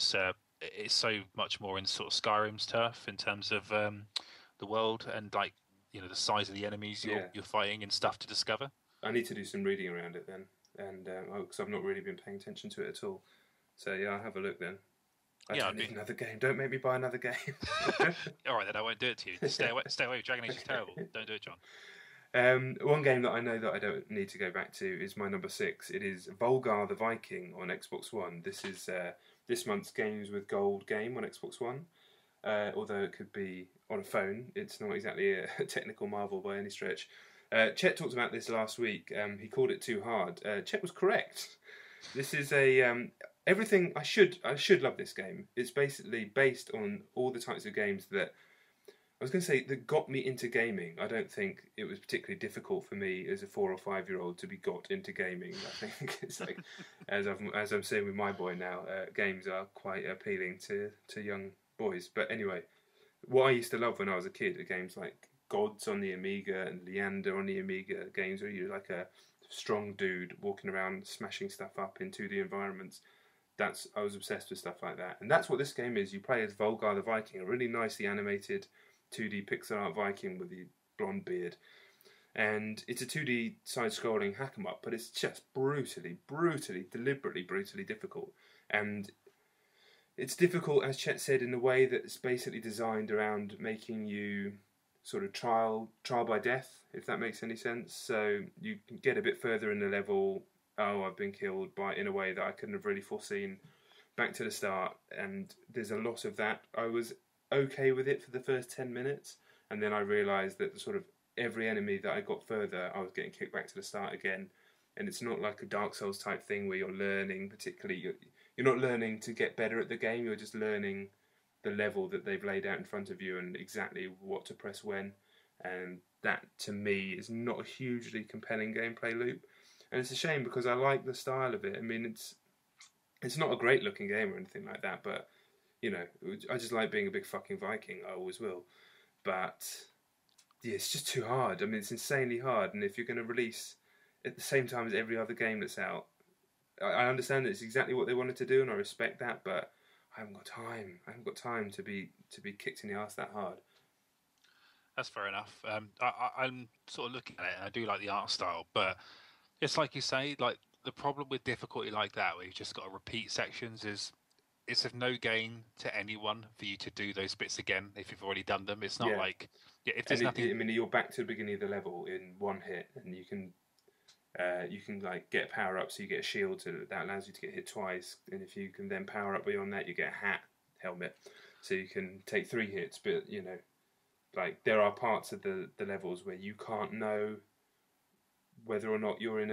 it's so much more in sort of Skyrim's turf in terms of the world and the size of the enemies you're fighting and stuff to discover. I need to do some reading around it then, and because I've not really been paying attention to it at all. So yeah, I'll have a look then. I don't need another game. Don't make me buy another game. All right, then I won't do it to you. Stay away. Dragon Age is terrible. Don't do it, John. One game that I know that I don't need to go back to is my number 6. It is Volgarr the Viking on Xbox One. This is this month's Games with Gold game on Xbox One. Although it could be on a phone, it's not exactly a technical marvel by any stretch. Chet talked about this last week. He called it too hard. Chet was correct. This is everything. I should love this game. It's basically based on all the types of games that I was going to say that got me into gaming. I don't think it was particularly difficult for me as a 4 or 5 year old to be got into gaming. I think it's like as I'm saying with my boy now, games are quite appealing to young boys. But anyway, what I used to love when I was a kid are games like Gods on the Amiga and Leander on the Amiga, games where you're like a strong dude walking around smashing stuff up in 2D environments. I was obsessed with stuff like that. And that's what this game is. You play as Volgarr the Viking, a really nicely animated 2D pixel art Viking with the blonde beard. And it's a 2D side-scrolling hack-em-up, but it's just deliberately brutally difficult. And it's difficult, as Chet said, in a way that's basically designed around making you sort of trial by death, if that makes any sense. So you can get a bit further in the level, I've been killed in a way that I couldn't have really foreseen, back to the start, and there's a lot of that. I was okay with it for the first 10 minutes, and then I realised that sort of every enemy that I got further, I was getting kicked back to the start again. And it's not like a Dark Souls type thing where you're learning, particularly, you're not learning to get better at the game, you're just learning the level that they've laid out in front of you and exactly what to press when. And that, to me, is not a hugely compelling gameplay loop. And it's a shame because I like the style of it. I mean, it's not a great looking game or anything like that, but, you know, I just like being a big fucking Viking. I always will. But, yeah, it's just too hard. I mean, it's insanely hard. And if you're going to release at the same time as every other game that's out, I understand that it's exactly what they wanted to do, and I respect that, but I haven't got time. I haven't got time to be kicked in the arse that hard. That's fair enough. I'm sort of looking at it, and I do like the art style, but it's like you say, like the problem with difficulty like that, where you've just got to repeat sections, is it's of no gain to anyone for you to do those bits again if you've already done them. It's not like if there's nothing. I mean, you're back to the beginning of the level in one hit, and you can like get power up, so you get a shield that allows you to get hit twice, and if you can then power up beyond that, you get a helmet, so you can take 3 hits. But you know, like there are parts of the levels where you can't know whether or not you're in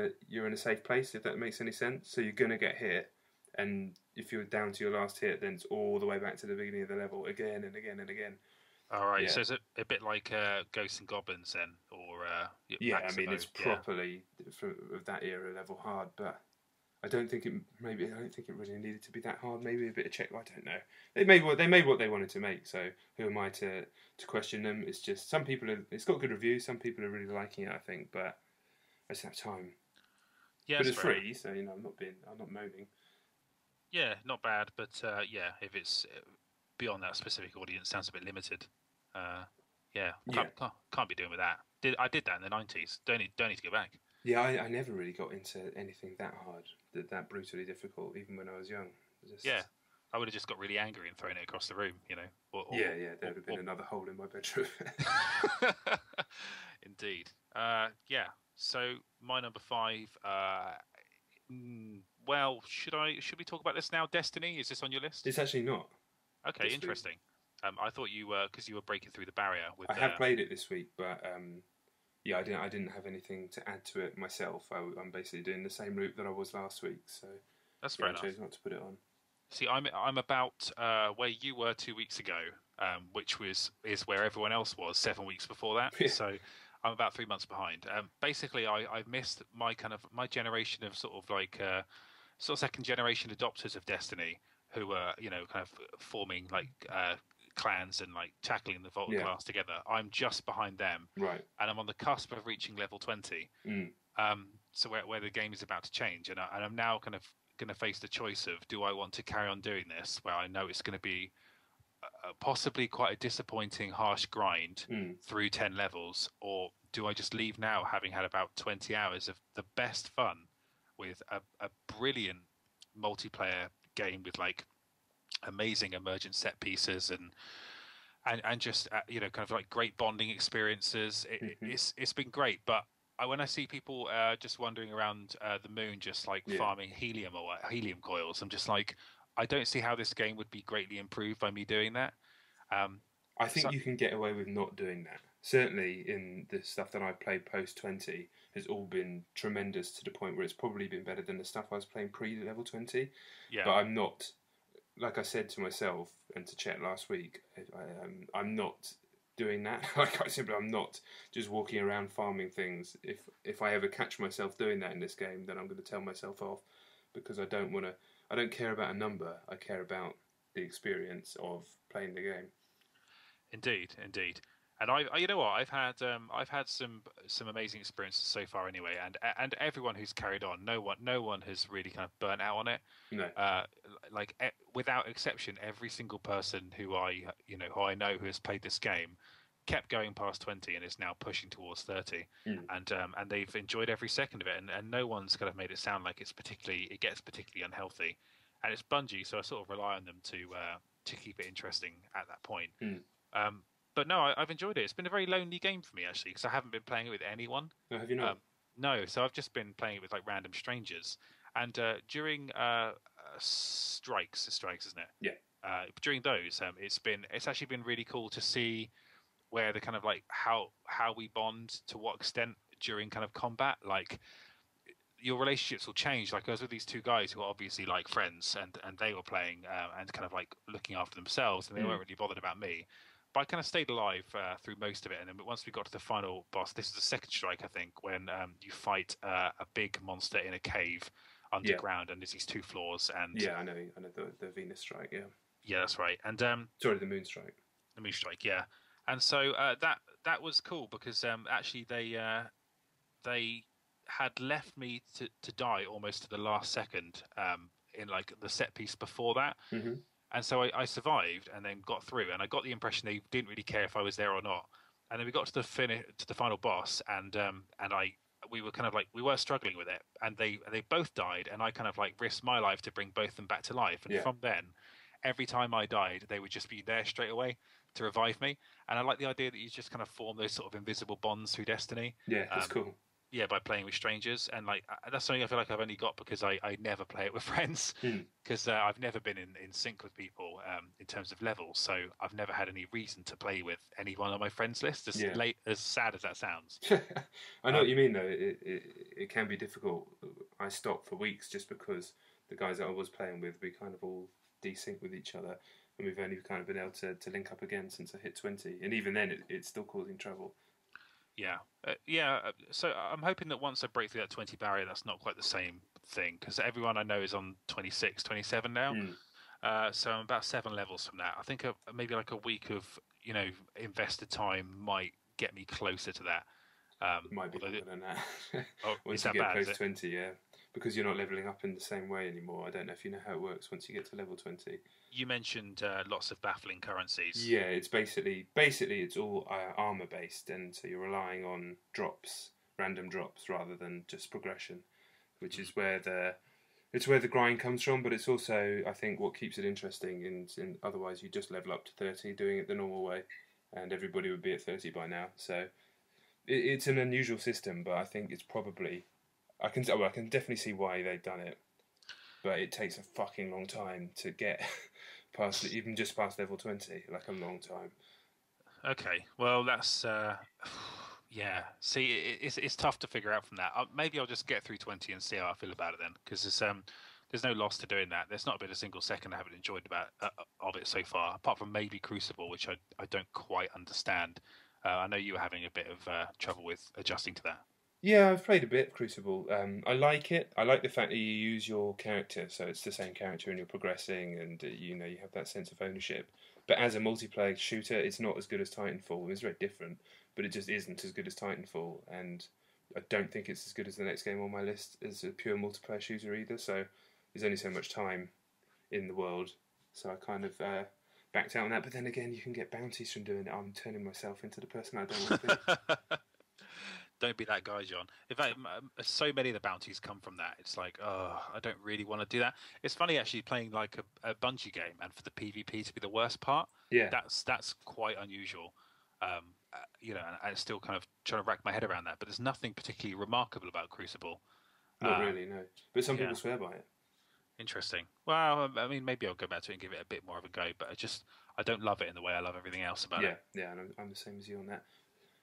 a safe place, if that makes any sense. So you're gonna get hit, and if you're down to your last hit, then it's all the way back to the beginning of the level again and again and again. All right, so is it a bit like Ghosts and Goblins then, or I mean it's properly of that era level hard, but I don't think it really needed to be that hard. Maybe a bit of check. I don't know. They made what they wanted to make. So who am I to question them? It's just some people. It's got good reviews. Some people are really liking it, I think, but I just have time. Yeah, but it's free, so you know I'm not moaning. Yeah, not bad, but if it's beyond that specific audience, sounds a bit limited. Can't be doing with that. I did that in the 90s. Don't need to go back. Yeah, I never really got into anything that hard, that brutally difficult, even when I was young. I would have just got really angry and thrown it across the room, you know. There would have been another hole in my bedroom. Indeed. So my number 5. Well, should we talk about this now? Destiny, is this on your list? It's actually not. Okay, interesting. I thought you were, because you were breaking through the barrier. I have played it this week, but I didn't have anything to add to it myself. I'm basically doing the same route that I was last week, so that's fair enough. I chose not to put it on. See, I'm about where you were 2 weeks ago, which is where everyone else was 7 weeks before that. Yeah. So I'm about 3 months behind. Basically, I've missed my generation of sort of second generation adopters of Destiny, who were kind of forming like clans and like tackling the Volgarr class together. I'm just behind them, right? And I'm on the cusp of reaching level 20. So where the game is about to change, and I'm now kind of going to face the choice of, do I want to carry on doing this, where I know it's going to be possibly quite a disappointing, harsh grind through 10 levels, or do I just leave now, having had about 20 hours of the best fun with a brilliant multiplayer game with like amazing emergent set pieces and just kind of like great bonding experiences. It's been great, but when I see people just wandering around the moon, just like farming helium or helium coils, I'm just like, I don't see how this game would be greatly improved by me doing that. I think you can get away with not doing that. Certainly, in the stuff that I've played post 20, has all been tremendous to the point where it's probably been better than the stuff I was playing pre level 20. Yeah. But I'm not, like I said to myself and to Chet last week, I'm not doing that. I'm not just walking around farming things. If I ever catch myself doing that in this game, then I'm going to tell myself off, because I don't want to. I don't care about a number. I care about the experience of playing the game. Indeed. And you know what, I've had some amazing experiences so far anyway, and everyone who's carried on, no one has really kind of burnt out on it. No. Without exception, every single person who I know who has played this game kept going past 20 and is now pushing towards 30, and they've enjoyed every second of it, and no one's kind of made it sound like it gets particularly unhealthy, and it's Bungie, so I sort of rely on them to keep it interesting at that point. But no, I've enjoyed it. It's been a very lonely game for me, actually, because I haven't been playing it with anyone. No, have you not? No, so I've just been playing it with like random strangers. And during strikes, isn't it? Yeah. During those, it's actually been really cool to see where the kind of like how we bond, to what extent during kind of combat. Like, your relationships will change. Like, I was with these two guys who are obviously like friends, and they were playing and kind of like looking after themselves, and they weren't really bothered about me. But I kind of stayed alive through most of it, and then once we got to the final boss, this is the second strike, I think, when you fight a big monster in a cave underground, and there's these 2 floors. And yeah, I know the Venus strike. Yeah, that's right. And sorry, the Moon strike. The Moon strike, yeah. And so that was cool, because actually they had left me to die almost to the last second in like the set piece before that. And so I survived and then got through, and I got the impression they didn't really care if I was there or not. And then we got to the final boss, and we were kind of like, we were struggling with it, and they both died, and I kind of like risked my life to bring both of them back to life. And from then, every time I died, they would just be there straight away to revive me. And I like the idea that you just kind of form those sort of invisible bonds through Destiny. Yeah, that's cool. Yeah, by playing with strangers, and like that's something I feel like I've only got because I never play it with friends, because I've never been in sync with people in terms of levels, so I've never had any reason to play with anyone on my friends list. As sad as that sounds. I know what you mean, though. It can be difficult. I stopped for weeks just because the guys that I was playing with, we kind of all desync with each other, and we've only kind of been able to link up again since I hit 20, and even then it's still causing trouble. So I'm hoping that once I break through that 20 barrier, that's not quite the same thing, because everyone I know is on 26, 27 now. So I'm about 7 levels from that. I think maybe like a week of invested time might get me closer to that. Might be longer than that. Once you get post 20, because you're not leveling up in the same way anymore. I don't know if you know how it works once you get to level 20. You mentioned lots of baffling currencies. Yeah, it's basically it's all armor based, and so you're relying on random drops, rather than just progression, which is where the grind comes from. But it's also, I think, what keeps it interesting. In otherwise, you just level up to 30 doing it the normal way, and everybody would be at 30 by now. So it's an unusual system, but I think it's probably I can definitely see why they've done it, but it takes a fucking long time to get past even just past level 20, like a long time. Okay, well that's yeah. See, it's tough to figure out from that. Maybe I'll just get through 20 and see how I feel about it then, because there's no loss to doing that. There's not been a single second I haven't enjoyed of it so far, apart from maybe Crucible, which I don't quite understand. I know you were having a bit of trouble with adjusting to that. Yeah, I've played a bit of Crucible. I like it. I like the fact that you use your character, so it's the same character and you're progressing, and you have that sense of ownership. But as a multiplayer shooter, it's not as good as Titanfall. It's very different, but it just isn't as good as Titanfall. And I don't think it's as good as the next game on my list as a pure multiplayer shooter either. So there's only so much time in the world. So I kind of backed out on that. But then again, you can get bounties from doing it. I'm turning myself into the person I don't want to be. Don't be that guy, John. In fact, so many of the bounties come from that. It's like, oh, I don't really want to do that. It's funny actually playing like a Bungie game, and for the PvP to be the worst part. Yeah, That's quite unusual. And I'm still kind of trying to rack my head around that. But there's nothing particularly remarkable about Crucible. not really, no. But some people yeah. swear by it. Interesting. Well, I mean, maybe I'll go back to it and give it a bit more of a go. But I don't love it in the way I love everything else about it. Yeah, and I'm the same as you on that.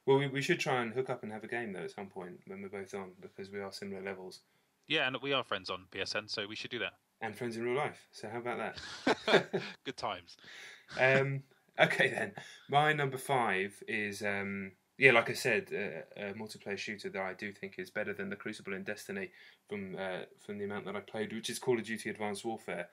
Well, we should try and hook up and have a game though at some point when we're both on, because we are similar levels. Yeah, and we are friends on PSN, so we should do that. And friends in real life. So how about that? Good times. Okay then. My number 5 is like I said, a multiplayer shooter that I do think is better than the Crucible and Destiny from the amount that I played, which is Call of Duty Advanced Warfare.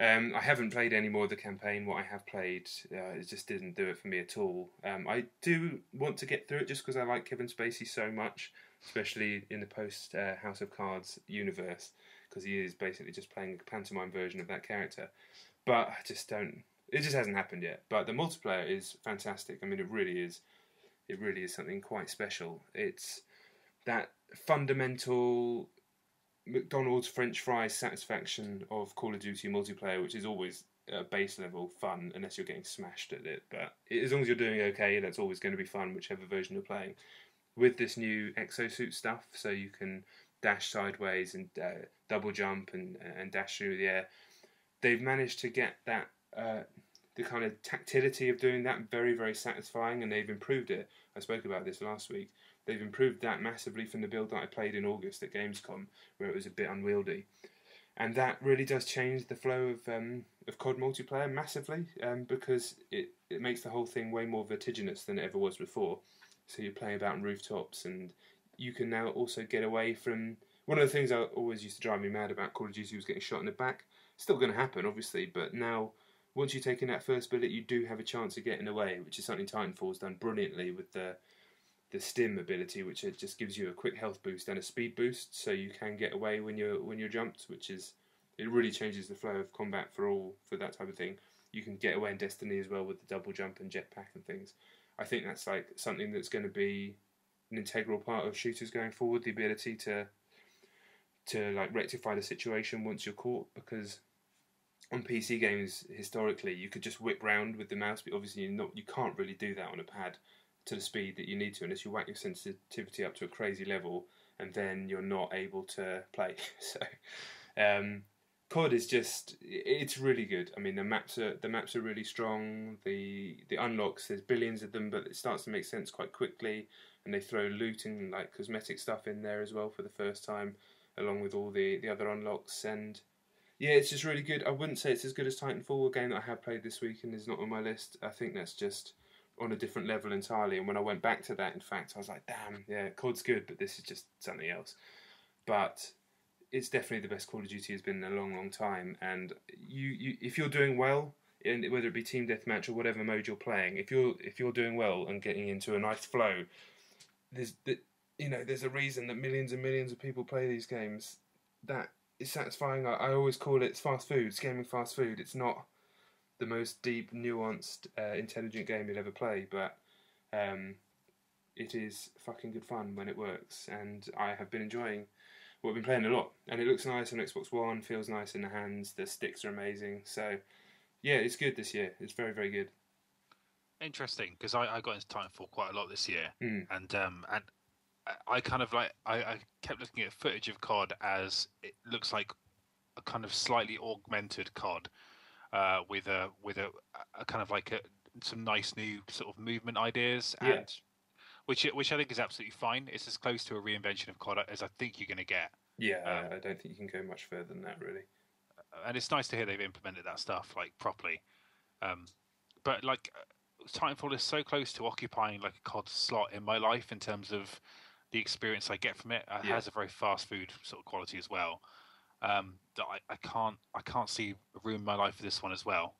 I haven't played any more of the campaign. What I have played, it just didn't do it for me at all. I do want to get through it just because I like Kevin Spacey so much, especially in the post House of Cards universe, because he is basically just playing a pantomime version of that character. But I just don't. It just hasn't happened yet. But the multiplayer is fantastic. I mean, it really is. It really is something quite special. It's that fundamental McDonald's French fries satisfaction of Call of Duty multiplayer, which is always base level fun unless you're getting smashed at it. But as long as you're doing okay, that's always going to be fun, whichever version you're playing. With this new exosuit stuff, so you can dash sideways and double jump and dash through the air, they've managed to get that the kind of tactility of doing that very, very satisfying, and they've improved it. I spoke about this last week. They've improved that massively from the build that I played in August at Gamescom, where it was a bit unwieldy. And that really does change the flow of COD multiplayer massively, because it makes the whole thing way more vertiginous than it ever was before. So you're playing about on rooftops, and you can now also get away from... One of the things that always used to drive me mad about Call of Duty was getting shot in the back. Still going to happen, obviously, but now, once you've taken that first bullet, you do have a chance of getting away, which is something Titanfall's done brilliantly with the stim ability, which it just gives you a quick health boost and a speed boost, so you can get away when you're jumped, which is... It really changes the flow of combat for that type of thing. You can get away in Destiny as well with the double jump and jetpack and things. I think that's like something that's going to be an integral part of shooters going forward, the ability to like rectify the situation once you're caught, because on PC games historically you could just whip round with the mouse, but obviously you can't really do that on a pad to the speed that you need to unless you whack your sensitivity up to a crazy level, and then you're not able to play. So COD is it's really good. I mean, the maps are really strong. The unlocks, there's billions of them, but it starts to make sense quite quickly, and they throw loot and like cosmetic stuff in there as well for the first time, along with all the other unlocks. And yeah, it's just really good. I wouldn't say it's as good as Titanfall, a game that I have played this week and is not on my list. I think that's just on a different level entirely. And when I went back to that, in fact, I was like, damn, yeah, COD's good, but this is just something else. But it's definitely the best Call of Duty has been in a long, long time. And you if you're doing well, and whether it be team deathmatch or whatever mode you're playing, if you're doing well and getting into a nice flow, there's a reason that millions and millions of people play these games. That is satisfying. I always call it fast food. It's gaming fast food. It's not the most deep, nuanced, intelligent game you'll ever play, but it is fucking good fun when it works. And I have been enjoying. Well, I've been playing a lot, and it looks nice on Xbox One, feels nice in the hands, the sticks are amazing, so yeah, it's good this year. It's very, very good. Interesting, because I got into Titanfall quite a lot this year, Mm. and I kind of like I kept looking at footage of COD as it looks like a kind of slightly augmented COD, with a kind of like some nice new sort of movement ideas, Yeah. and which I think is absolutely fine. It's as close to a reinvention of COD as I think you're going to get. Yeah, I don't think you can go much further than that, really. And it's nice to hear they've implemented that stuff like properly. But like Titanfall is so close to occupying like a COD slot in my life in terms of the experience I get from it. It has a very fast food sort of quality as well. That I can't see a room in my life for this one as well.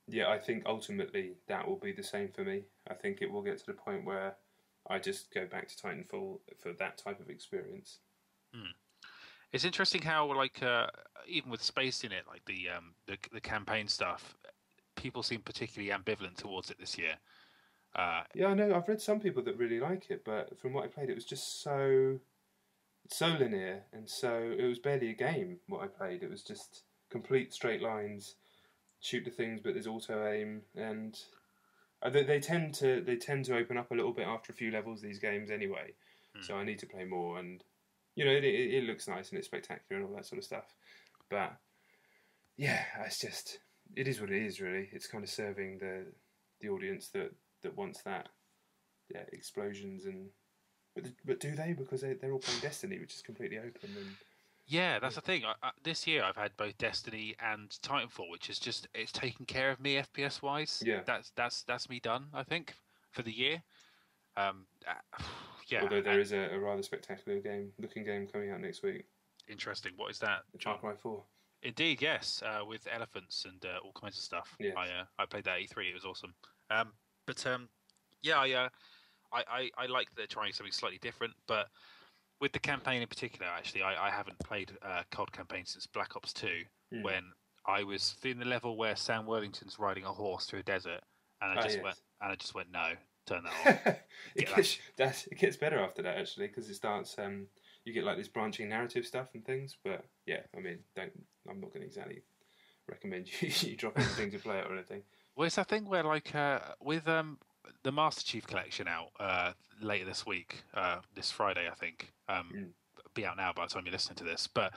Yeah, I think ultimately that will be the same for me. I think it will get to the point where I just go back to Titanfall for that type of experience. It's interesting how like even with space in it, like the campaign stuff, people seem particularly ambivalent towards it this year. Yeah, I know. I've read some people that really like it, but from what I played, it was just so linear, and so it was barely a game. What I played, it was just complete straight lines, shoot the things, but there's auto aim, and they tend to open up a little bit after a few levels. These games, anyway. So I need to play more, and it looks nice and it's spectacular and all that sort of stuff. But yeah, it is what it is. Really, it's kind of serving the audience that wants that. Yeah, explosions and. But do they? Because they're all playing Destiny, which is completely open. And Yeah, that's the thing. This year I've had both Destiny and Titanfall, which is just it's taken care of me FPS wise. Yeah, that's me done. I think for the year. Yeah. Although there is a rather spectacular looking game coming out next week. Interesting. What is that? Far Cry 4. Indeed, yes, with elephants and all kinds of stuff. Yes. I played that at E3. It was awesome. Yeah, I like that they're trying something slightly different, but with the campaign in particular, actually, I haven't played COD campaign since Black Ops 2, when I was in the level where Sam Worthington's riding a horse through a desert, and I just went, no, turn that off. It gets better after that, actually, because it starts. You get like this branching narrative stuff and things, but yeah, I mean, I'm not going to exactly recommend you drop anything to play it or anything. Well, it's that thing where, like, with the Master Chief Collection out later this week, this Friday, I think. Be out now by the time you're listening to this. But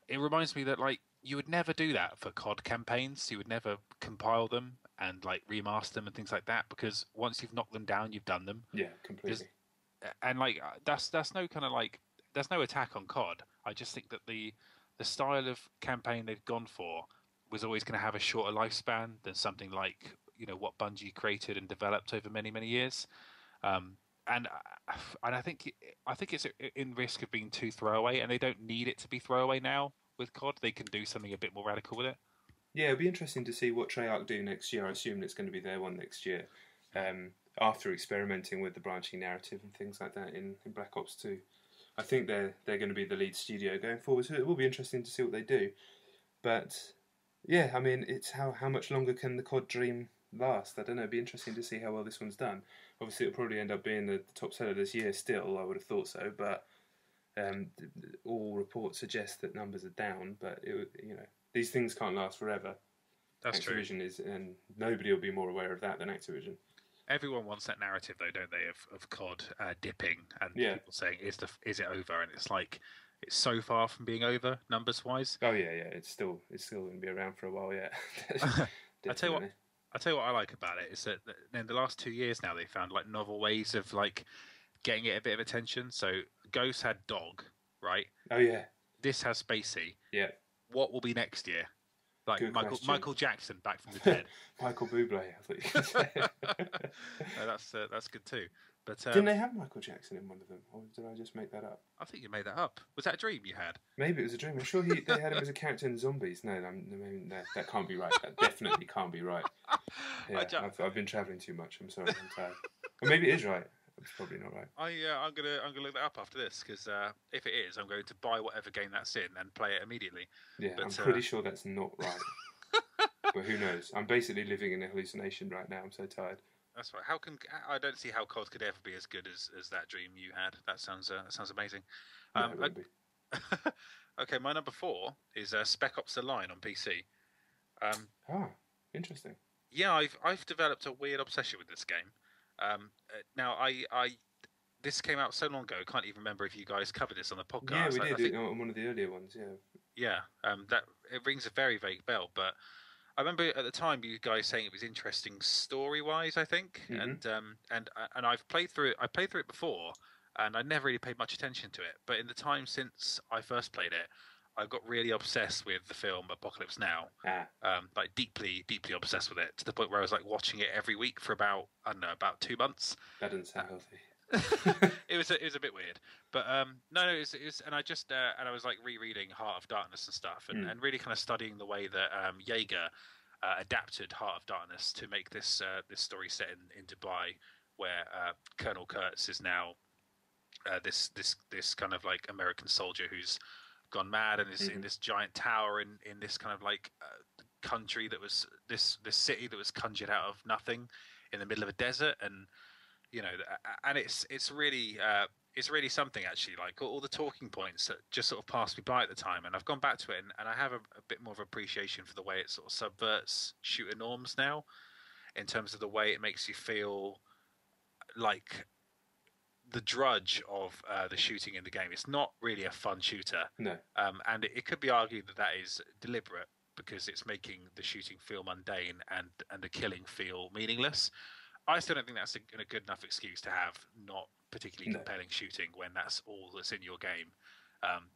it reminds me that, like, you would never do that for COD campaigns. You would never compile them and, like, remaster them and things like that, because once you've knocked them down, you've done them. Yeah, completely. And, like, that's no kind of, like, there's no attack on COD. I just think that the style of campaign they've gone for was always going to have a shorter lifespan than something like what Bungie created and developed over many, many years, and I think it's in risk of being too throwaway, and they don't need it to be throwaway now with COD. They can do something a bit more radical with it. Yeah, it'll be interesting to see what Treyarch do next year. I assume it's going to be their one next year, after experimenting with the branching narrative and things like that in Black Ops 2. I think they're going to be the lead studio going forward, so it will be interesting to see what they do. But yeah, I mean, it's how much longer can the COD dream last? I don't know. It'd be interesting to see how well this one's done. Obviously, it'll probably end up being the top seller this year still, I would have thought so, but all reports suggest that numbers are down, but these things can't last forever. That's Activision true. is, and nobody will be more aware of that than Activision. Everyone wants that narrative, though, don't they, of COD dipping and people saying, "Is it over?" And it's like it's so far from being over numbers wise. Oh yeah, it's still going to be around for a while yet. I tell you what I like about it is that in the last 2 years now they found like novel ways of like getting it a bit of attention. So Ghost had Dog, right? Oh yeah. This has Spacey. Yeah. What will be next year? Like Michael Jackson back from the dead. Michael Bublé, I thought you could say. No, that's good too. But didn't they have Michael Jackson in one of them, or did I just make that up? I think you made that up. Was that a dream you had? Maybe it was a dream. I'm sure they had him as a character in Zombies. No, that can't be right. That definitely can't be right. Yeah, I've been travelling too much. I'm sorry. I'm tired. Or maybe it is right. It's probably not right. I'm gonna look that up after this, because if it is, I'm going to buy whatever game that's in and play it immediately. Yeah, but, I'm pretty sure that's not right. But who knows? I'm basically living in a hallucination right now. I'm so tired. That's right. I don't see how COD could ever be as good as that dream you had. That sounds amazing. No, it won't be. Okay, my number 4 is Spec Ops: The Line on PC. Interesting. Yeah, I've developed a weird obsession with this game. Now this came out so long ago. I can't even remember if you guys covered this on the podcast. Yeah, we did on one of the earlier ones. Yeah. That it rings a very vague bell, but I remember at the time you guys saying it was interesting story-wise, I think, and I've played through it. I played through it before, and I never really paid much attention to it. But in the time since I first played it, I got really obsessed with the film Apocalypse Now. Like deeply, deeply obsessed with it, to the point where I was like watching it every week for about 2 months. That doesn't sound healthy. It was a bit weird, but no, it was, and I just and I was like rereading Heart of Darkness and stuff, and really kind of studying the way that Jaeger adapted Heart of Darkness to make this story set in Dubai, where Colonel Kurtz is now this kind of like American soldier who's gone mad and is in this giant tower in this kind of like country that was this city that was conjured out of nothing in the middle of a desert, and and it's really something actually. Like all the talking points that just sort of passed me by at the time, and I've gone back to it, and I have a bit more of appreciation for the way it sort of subverts shooter norms now, in terms of the way it makes you feel like the drudge of the shooting in the game. It's not really a fun shooter. No. And it could be argued that is deliberate, because it's making the shooting feel mundane and the killing feel meaningless. I still don't think that's a good enough excuse to have not particularly compelling shooting when that's all that's in your game.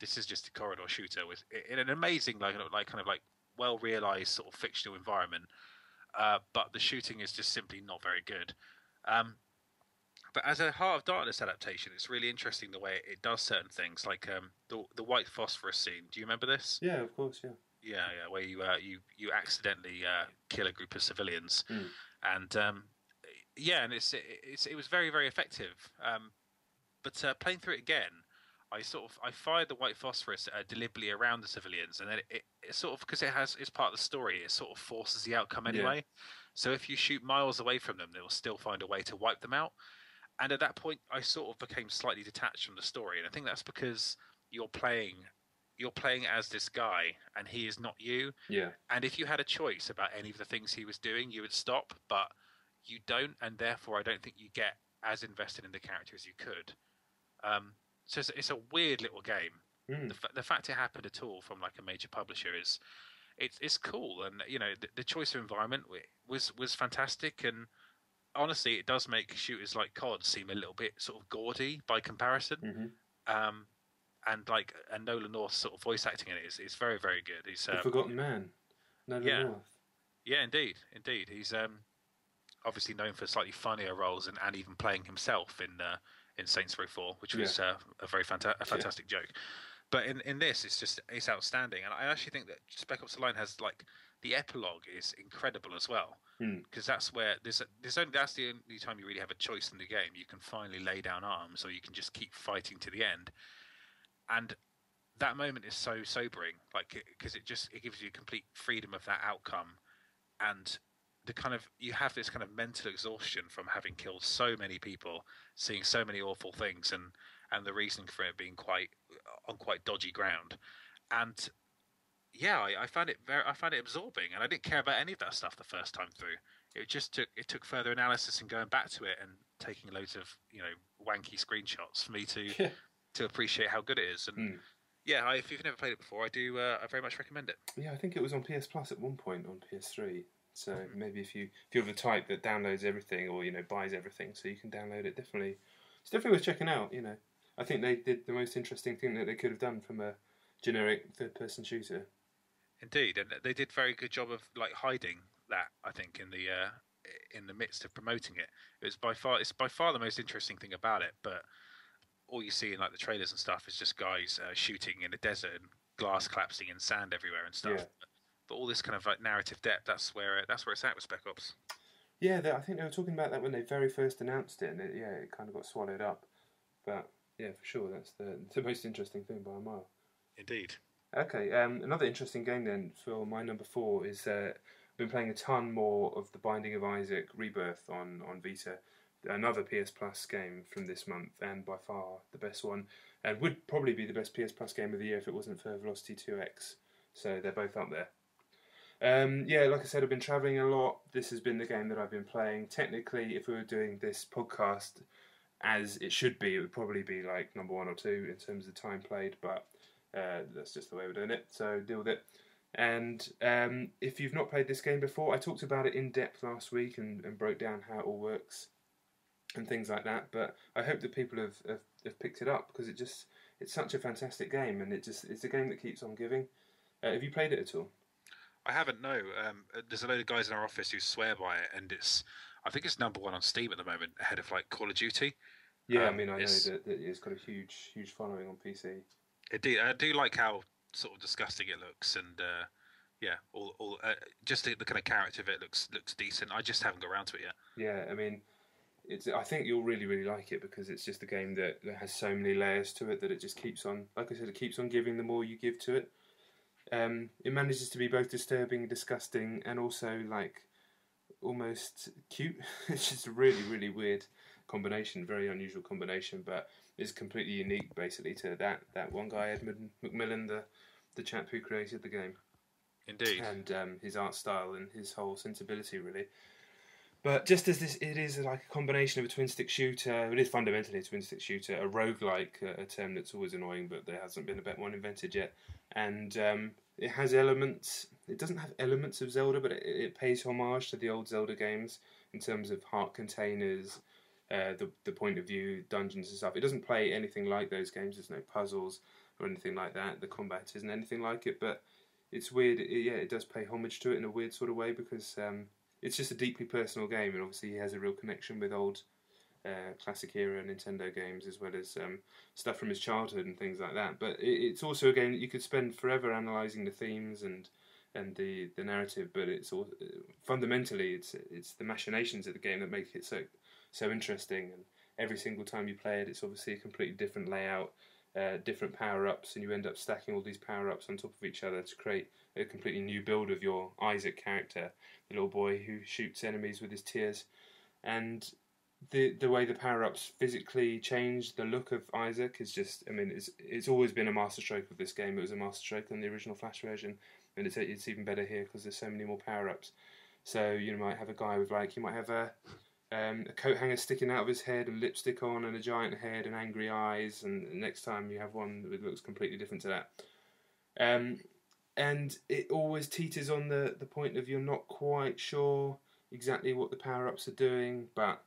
This is just a corridor shooter in an amazing, kind of well realized sort of fictional environment. But the shooting is just simply not very good. But as a Heart of Darkness adaptation, it's really interesting the way it does certain things, like the white phosphorus scene. Do you remember this? Yeah, of course, yeah. Yeah, where you accidentally kill a group of civilians, and and it was very, very effective. But playing through it again, I fired the white phosphorus deliberately around the civilians, and then it sort of, because it's part of the story, it sort of forces the outcome anyway. Yeah. So if you shoot miles away from them, they will still find a way to wipe them out. And at that point, I sort of became slightly detached from the story, and I think that's because you're playing as this guy, and he is not you. Yeah. And if you had a choice about any of the things he was doing, you would stop, but you don't, and therefore I don't think you get as invested in the character as you could. So it's a weird little game. The fact it happened at all from like a major publisher it's cool, and the choice of environment was fantastic, and honestly, it does make shooters like COD seem a little bit sort of gaudy by comparison. And Nolan North's sort of voice acting in it is very, very good. He's the Forgotten Man, Nolan North. Yeah, indeed. He's obviously known for slightly funnier roles and even playing himself in Saints Row 4, which was a very fantastic joke. But in this, it's outstanding, and I actually think that Spec Ops: The Line has the epilogue is incredible as well, because that's where that's the only time you really have a choice in the game. You can finally lay down arms, or you can just keep fighting to the end, and that moment is so sobering, because it gives you complete freedom of that outcome, and you have this kind of mental exhaustion from having killed so many people, seeing so many awful things, and the reasoning for it being on quite dodgy ground, and I found it absorbing, and I didn't care about any of that stuff the first time through. It took further analysis and going back to it and taking loads of wanky screenshots for me to appreciate how good it is. And if you've never played it before, I very much recommend it. Yeah, I think it was on PS Plus at one point on PS3. So maybe if you're the type that downloads everything or buys everything, so you can download it. It's definitely worth checking out. I think they did the most interesting thing that they could have done from a generic third-person shooter. Indeed, and they did a very good job of hiding that. I think in the midst of promoting it, it's by far the most interesting thing about it. But all you see in the trailers and stuff is just guys shooting in a desert and glass collapsing and sand everywhere and stuff. Yeah. But all this kind of narrative depth, that's where it's at with Spec Ops. Yeah, I think they were talking about that when they very first announced it, and it kind of got swallowed up. But yeah, for sure, that's the most interesting thing by a mile. Indeed. Okay, another interesting game then for my number 4 is I've been playing a ton more of The Binding of Isaac Rebirth on Vita. Another PS Plus game from this month, and by far the best one, and would probably be the best PS Plus game of the year if it wasn't for Velocity 2X. So they're both up there. Like I said, I've been travelling a lot. This has been the game that I've been playing. Technically, if we were doing this podcast as it should be, it would probably be number 1 or 2 in terms of time played, but that's just the way we're doing it, so deal with it. And if you've not played this game before, I talked about it in depth last week and broke down how it all works and things like that, but I hope that people have picked it up, because it's such a fantastic game, and it's a game that keeps on giving. Have you played it at all? I haven't, no. There's a load of guys in our office who swear by it, and I think it's number 1 on Steam at the moment, ahead of Call of Duty. Yeah, I know that it's got a huge following on PC. Indeed, I do like how sort of disgusting it looks, and just the kind of character of it looks decent. I just haven't got around to it yet. Yeah, I think you'll really, really like it, because it's just a game that has so many layers to it that it just keeps on, like I said, it keeps on giving the more you give to it. It manages to be both disturbing, disgusting, and also almost cute. It's just a really, really weird combination, very unusual combination, but it's completely unique, basically, to that one guy, Edmund Macmillan, the chap who created the game. Indeed. And his art style and his whole sensibility, really. But just as this, it is like a combination of a twin-stick shooter. It is fundamentally a twin-stick shooter, a roguelike, a term that's always annoying, but there hasn't been a better one invented yet. And it has elements. It doesn't have elements of Zelda, but it pays homage to the old Zelda games in terms of heart containers, the point of view, dungeons and stuff. It doesn't play anything like those games. There's no puzzles or anything like that. The combat isn't anything like it, but it's weird. It does pay homage to it in a weird sort of way because it's just a deeply personal game, and obviously he has a real connection with old classic era Nintendo games as well as stuff from his childhood and things like that. But it's also a game that you could spend forever analysing the themes and the narrative. But it's all fundamentally it's the machinations of the game that make it so interesting. And every single time you play it, it's obviously a completely different layout. Different power-ups, and you end up stacking all these power-ups on top of each other to create a completely new build of your Isaac character, the little boy who shoots enemies with his tears. And the way the power-ups physically change the look of Isaac is just, I mean, it's always been a masterstroke of this game. It was a masterstroke on the original Flash version, and it's even better here because there's so many more power-ups. So you might have a guy with you might have a coat hanger sticking out of his head and lipstick on and a giant head and angry eyes, and next time you have one that looks completely different to that. And it always teeters on the point of you're not quite sure exactly what the power-ups are doing, but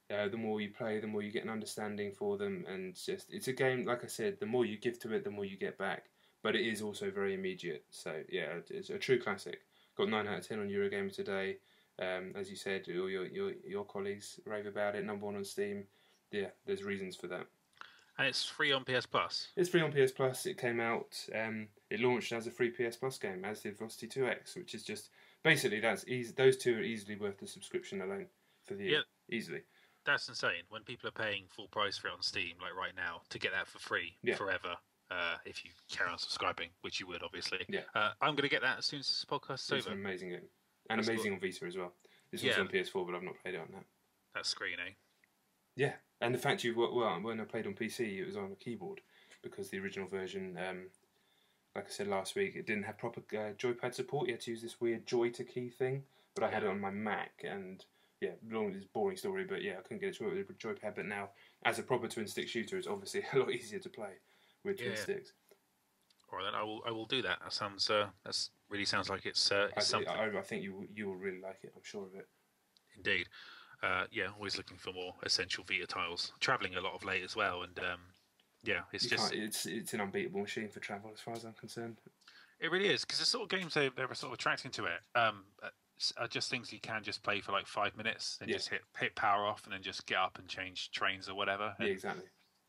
the more you play, the more you get an understanding for them, and it's a game, like I said, the more you give to it, the more you get back, but it is also very immediate, so yeah, it's a true classic. Got 9 out of 10 on Eurogamer today. As you said, your colleagues rave about it. #1 on Steam. Yeah, there's reasons for that. And it's free on PS Plus. It's free on PS Plus. It came out. It launched as a free PS Plus game, as did Velocity 2X, which is just basically that's easy. Those two are easily worth the subscription alone for the year. Easily. That's insane. When people are paying full price for it on Steam, like right now, to get that for free forever. If you carry on subscribing, which you would obviously. Yeah. I'm going to get that as soon as this podcast is over. It's an amazing game. And that's amazing cool. On Vita as well. It's also on PS4, but I've not played it on that. That screen, eh? Yeah, and the fact when I played on PC, it was on a keyboard because the original version, like I said last week, it didn't have proper joypad support. You had to use this weird joy to key thing, but I had it on my Mac, and it's a boring story, but I couldn't get it to work with a joypad. But now, as a proper twin stick shooter, it's obviously a lot easier to play with twin sticks. All right, then I will do that. That sounds really sounds like it's something. I think you will really like it. I'm sure of it. Indeed. Always looking for more essential Vita titles. Travelling a lot of late as well, and it's an unbeatable machine for travel as far as I'm concerned. It really is, because the sort of games they're sort of attracting to it are just things you can just play for like 5 minutes and just hit power off and then just get up and change trains or whatever. And exactly.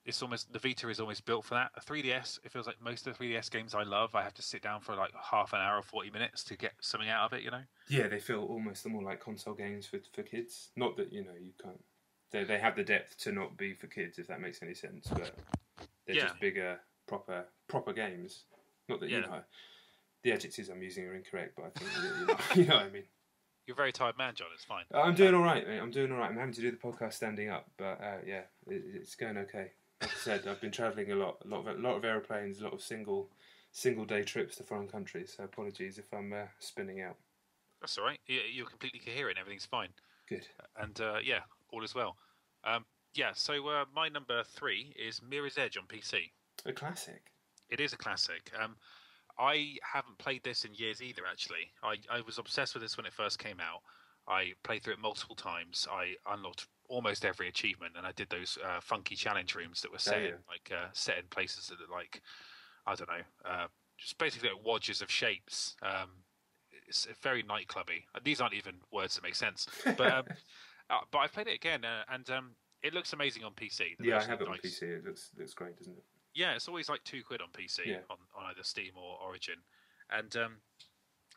It's almost, the Vita is almost built for that. A 3DS, it feels like most of the 3DS games I love, I have to sit down for like half an hour or 40 minutes to get something out of it, Yeah, they feel almost more like console games for kids. Not that, you can't... They have the depth to not be for kids, if that makes any sense, but they're just bigger, proper games. Not that, the adjectives I'm using are incorrect, but I think, you know what I mean. You're a very tired man, John. It's fine. I'm doing all right, mate. I'm doing all right. I'm having to do the podcast standing up, but it's going okay. Like I said, I've been travelling a lot of aeroplanes, a lot of single day trips to foreign countries. So apologies if I'm spinning out. That's all right. You're completely coherent. Everything's fine. Good. And all is well. So my number 3 is Mirror's Edge on PC. A classic. It is a classic. I haven't played this in years either, actually. I was obsessed with this when it first came out. I played through it multiple times. I unlocked almost every achievement, and I did those funky challenge rooms that were set in places that are like, I don't know, just basically like wadges of shapes. It's very nightclubby. These aren't even words that make sense. But I've played it again, and it looks amazing on PC. I have it on PC. It looks great, doesn't it? Yeah, it's always like £2 on PC on either Steam or Origin, and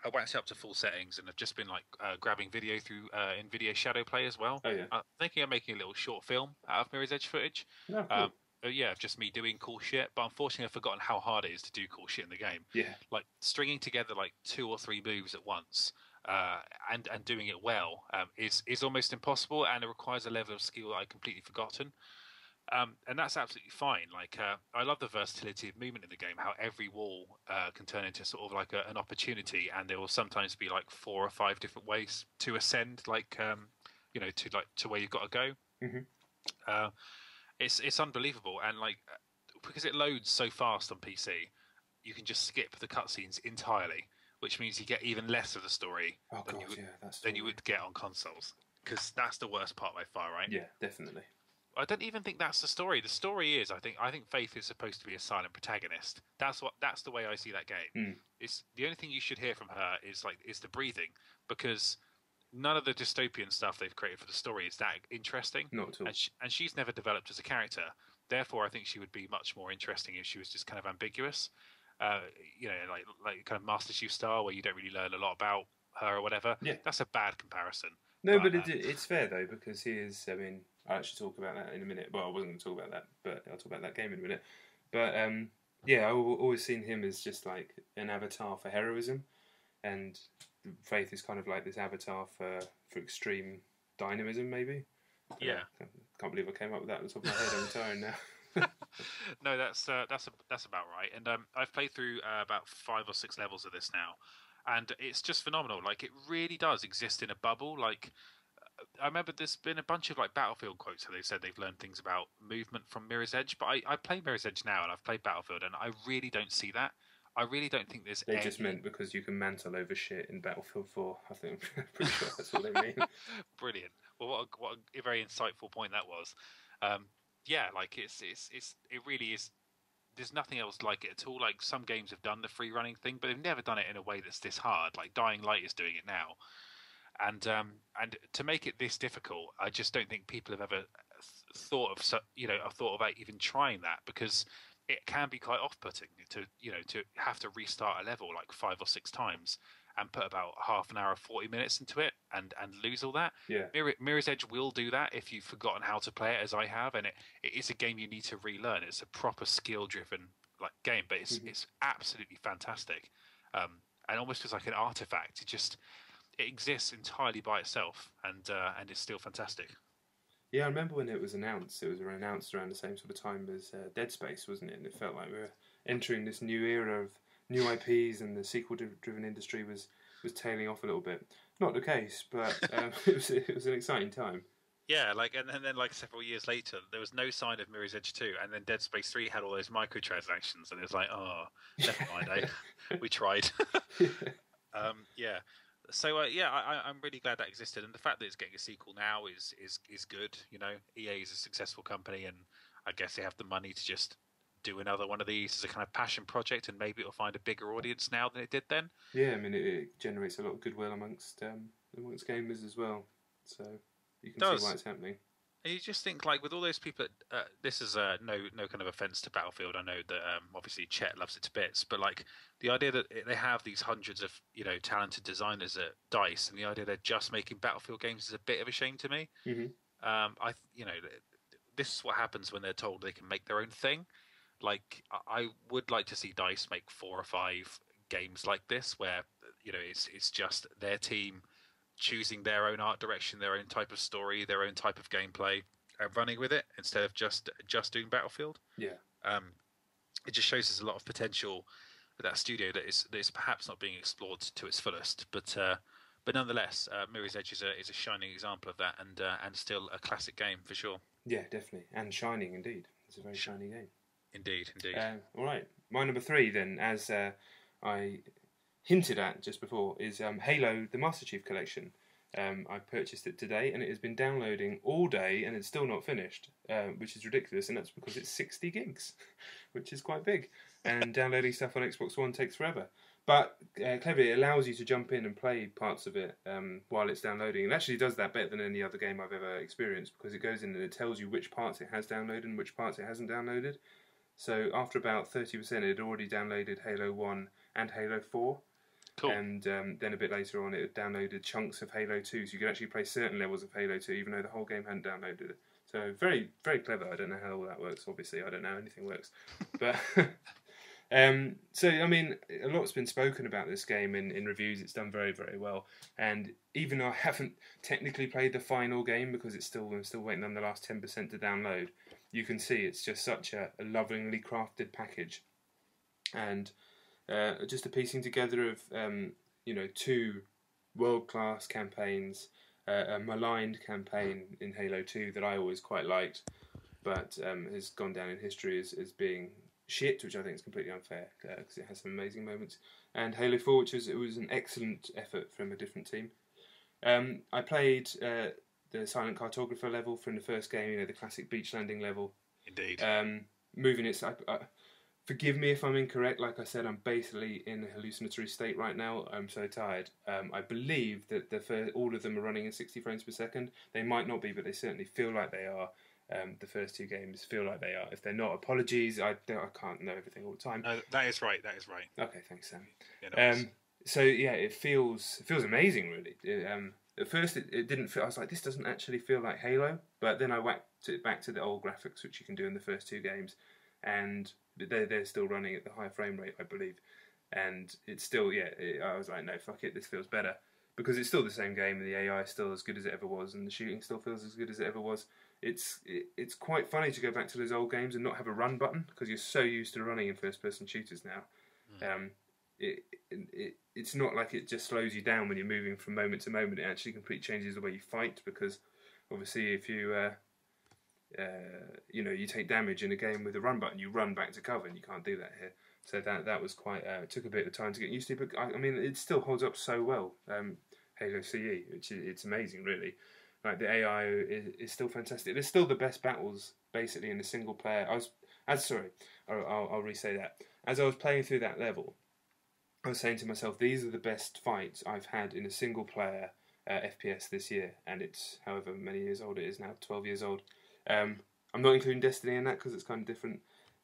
I waxed it up to full settings, and I've just been like grabbing video through NVIDIA Shadow Play as well. Oh yeah. I'm thinking of making a little short film out of Mirror's Edge footage. Oh, cool. Of just me doing cool shit, but unfortunately I've forgotten how hard it is to do cool shit in the game. Yeah. Like stringing together like 2 or 3 moves at once and doing it well is almost impossible, and it requires a level of skill that I'd completely forgotten. And that's absolutely fine. Like I love the versatility of movement in the game. How every wall can turn into sort of like an opportunity, and there will sometimes be like 4 or 5 different ways to ascend. Like to where you've got to go. Mm-hmm. It's unbelievable, and like because it loads so fast on PC, you can just skip the cutscenes entirely, which means you get even less of the story than you would get on consoles. Because that's the worst part by far, right? Yeah, definitely. I don't even think that's the story. The story is, I think Faith is supposed to be a silent protagonist. That's the way I see that game. It's the only thing you should hear from her is the breathing, because none of the dystopian stuff they've created for the story is that interesting. Not at all. And she's never developed as a character. Therefore, I think she would be much more interesting if she was just kind of ambiguous. Like kind of Master Chief style, where you don't really learn a lot about her or whatever. Yeah, that's a bad comparison. No, but it's fair though, because he is. I mean, I'll actually talk about that in a minute. Well, I wasn't going to talk about that, but I'll talk about that game in a minute. But yeah, I've always seen him as just like an avatar for heroism, and Faith is kind of like this avatar for extreme dynamism, maybe. Yeah, I can't believe I came up with that on the top of my head. I'm retiring now. No, that's about right. And I've played through about 5 or 6 levels of this now, and it's just phenomenal. Like it really does exist in a bubble. Like I remember there's been a bunch of like Battlefield quotes where they said they've learned things about movement from Mirror's Edge, but I play Mirror's Edge now and I've played Battlefield, and I really don't see that. I really don't think there's. They just meant because you can mantle over shit in Battlefield 4. I think I'm pretty sure that's what they mean. Brilliant. Well, what a very insightful point that was. Yeah, like it really is. There's nothing else like it at all. Like some games have done the free running thing, but they've never done it in a way that's this hard. Like Dying Light is doing it now, and to make it this difficult, I just don't think people have ever thought of even trying that, because it can be quite off-putting to have to restart a level like 5 or 6 times and put about half an hour or 40 minutes into it and lose all that. Yeah. Mirror's Edge will do that if you've forgotten how to play it, as I have, and it is a game you need to relearn. It's a proper skill-driven like game, but it's absolutely fantastic, and almost feels like an artifact. It exists entirely by itself, and it's still fantastic. Yeah, I remember when it was announced. It was announced around the same sort of time as Dead Space, wasn't it? And it felt like we were entering this new era of new IPs, and the sequel-driven industry was tailing off a little bit. Not the case, but it was an exciting time. Yeah, and then several years later, there was no sign of Mirror's Edge 2, and then Dead Space 3 had all those microtransactions, and it was like, oh, never mind, we tried. Yeah. So I'm really glad that existed, and the fact that it's getting a sequel now is good. You know, EA is a successful company, and I guess they have the money to just do another one of these as a kind of passion project, and maybe it'll find a bigger audience now than it did then. Yeah, I mean, it generates a lot of goodwill amongst gamers as well. So you can see why it's happening. And you just think, like, with all those people, this is no kind of offense to Battlefield. I know that obviously Chet loves it to bits, but like the idea that they have these hundreds of talented designers at DICE, and the idea they're just making Battlefield games is a bit of a shame to me. Mm-hmm. This is what happens when they're told they can make their own thing. Like, I would like to see DICE make 4 or 5 games like this, where it's just their team choosing their own art direction, their own type of story, their own type of gameplay, and running with it instead of just doing Battlefield. Yeah. It just shows there's a lot of potential with that studio that is perhaps not being explored to its fullest. But nonetheless, Mirror's Edge is a shining example of that, and still a classic game for sure. Yeah, definitely, and shining indeed. It's a very shiny game. Indeed. All right, my number 3 then, as I hinted at just before, is Halo: The Master Chief Collection. I purchased it today, and it has been downloading all day, and it's still not finished, which is ridiculous, and that's because it's 60 gigs, which is quite big, and downloading stuff on Xbox One takes forever. But cleverly, it allows you to jump in and play parts of it while it's downloading. It actually does that better than any other game I've ever experienced, because it goes in and it tells you which parts it has downloaded and which parts it hasn't downloaded. So after about 30%, it had already downloaded Halo 1 and Halo 4. Cool. And then a bit later on, it had downloaded chunks of Halo 2, so you could actually play certain levels of Halo 2, even though the whole game hadn't downloaded it. So very, very clever. I don't know how all that works, obviously. I don't know how anything works. But So, I mean, a lot's been spoken about this game in reviews. It's done very, very well. And even though I haven't technically played the final game because I'm still waiting on the last 10% to download, you can see it's just such a lovingly crafted package. And just a piecing together of, 2 world-class campaigns, a maligned campaign in Halo 2 that I always quite liked, but has gone down in history as being shit, which I think is completely unfair because it has some amazing moments. And Halo 4, which was an excellent effort from a different team. I played the Silent Cartographer level from the first game, the classic beach landing level. Indeed. Moving it. Forgive me if I'm incorrect. Like I said, I'm basically in a hallucinatory state right now. I'm so tired. I believe that all of them are running in 60 frames per second. They might not be, but they certainly feel like they are. The first 2 games feel like they are. If they're not, apologies. I can't know everything all the time. No, that is right. Okay, thanks, Sam. Yeah, So yeah, it feels amazing, really. At first, it didn't feel. I was like, this doesn't actually feel like Halo. But then I whacked it back to the old graphics, which you can do in the first 2 games, and they're still running at the high frame rate, I believe. And it's still, I was like, no, fuck it, this feels better because it's still the same game, and the AI is still as good as it ever was, and the shooting still feels as good as it ever was. It's quite funny to go back to those old games and not have a run button because you're so used to running in first-person shooters now. It's not like it just slows you down when you're moving from moment to moment. It actually completely changes the way you fight because obviously if you you take damage in a game with a run button, you run back to cover, and you can't do that here. So that was quite. It took a bit of time to get used to, but I mean it still holds up so well. Halo CE, which it's amazing, really. Like the AI is still fantastic. There's still the best battles basically in a single player. I'll re-say that. As I was playing through that level, I was saying to myself, these are the best fights I've had in a single player FPS this year, and it's however many years old it is now, 12 years old. I'm not including Destiny in that because it's kind of different,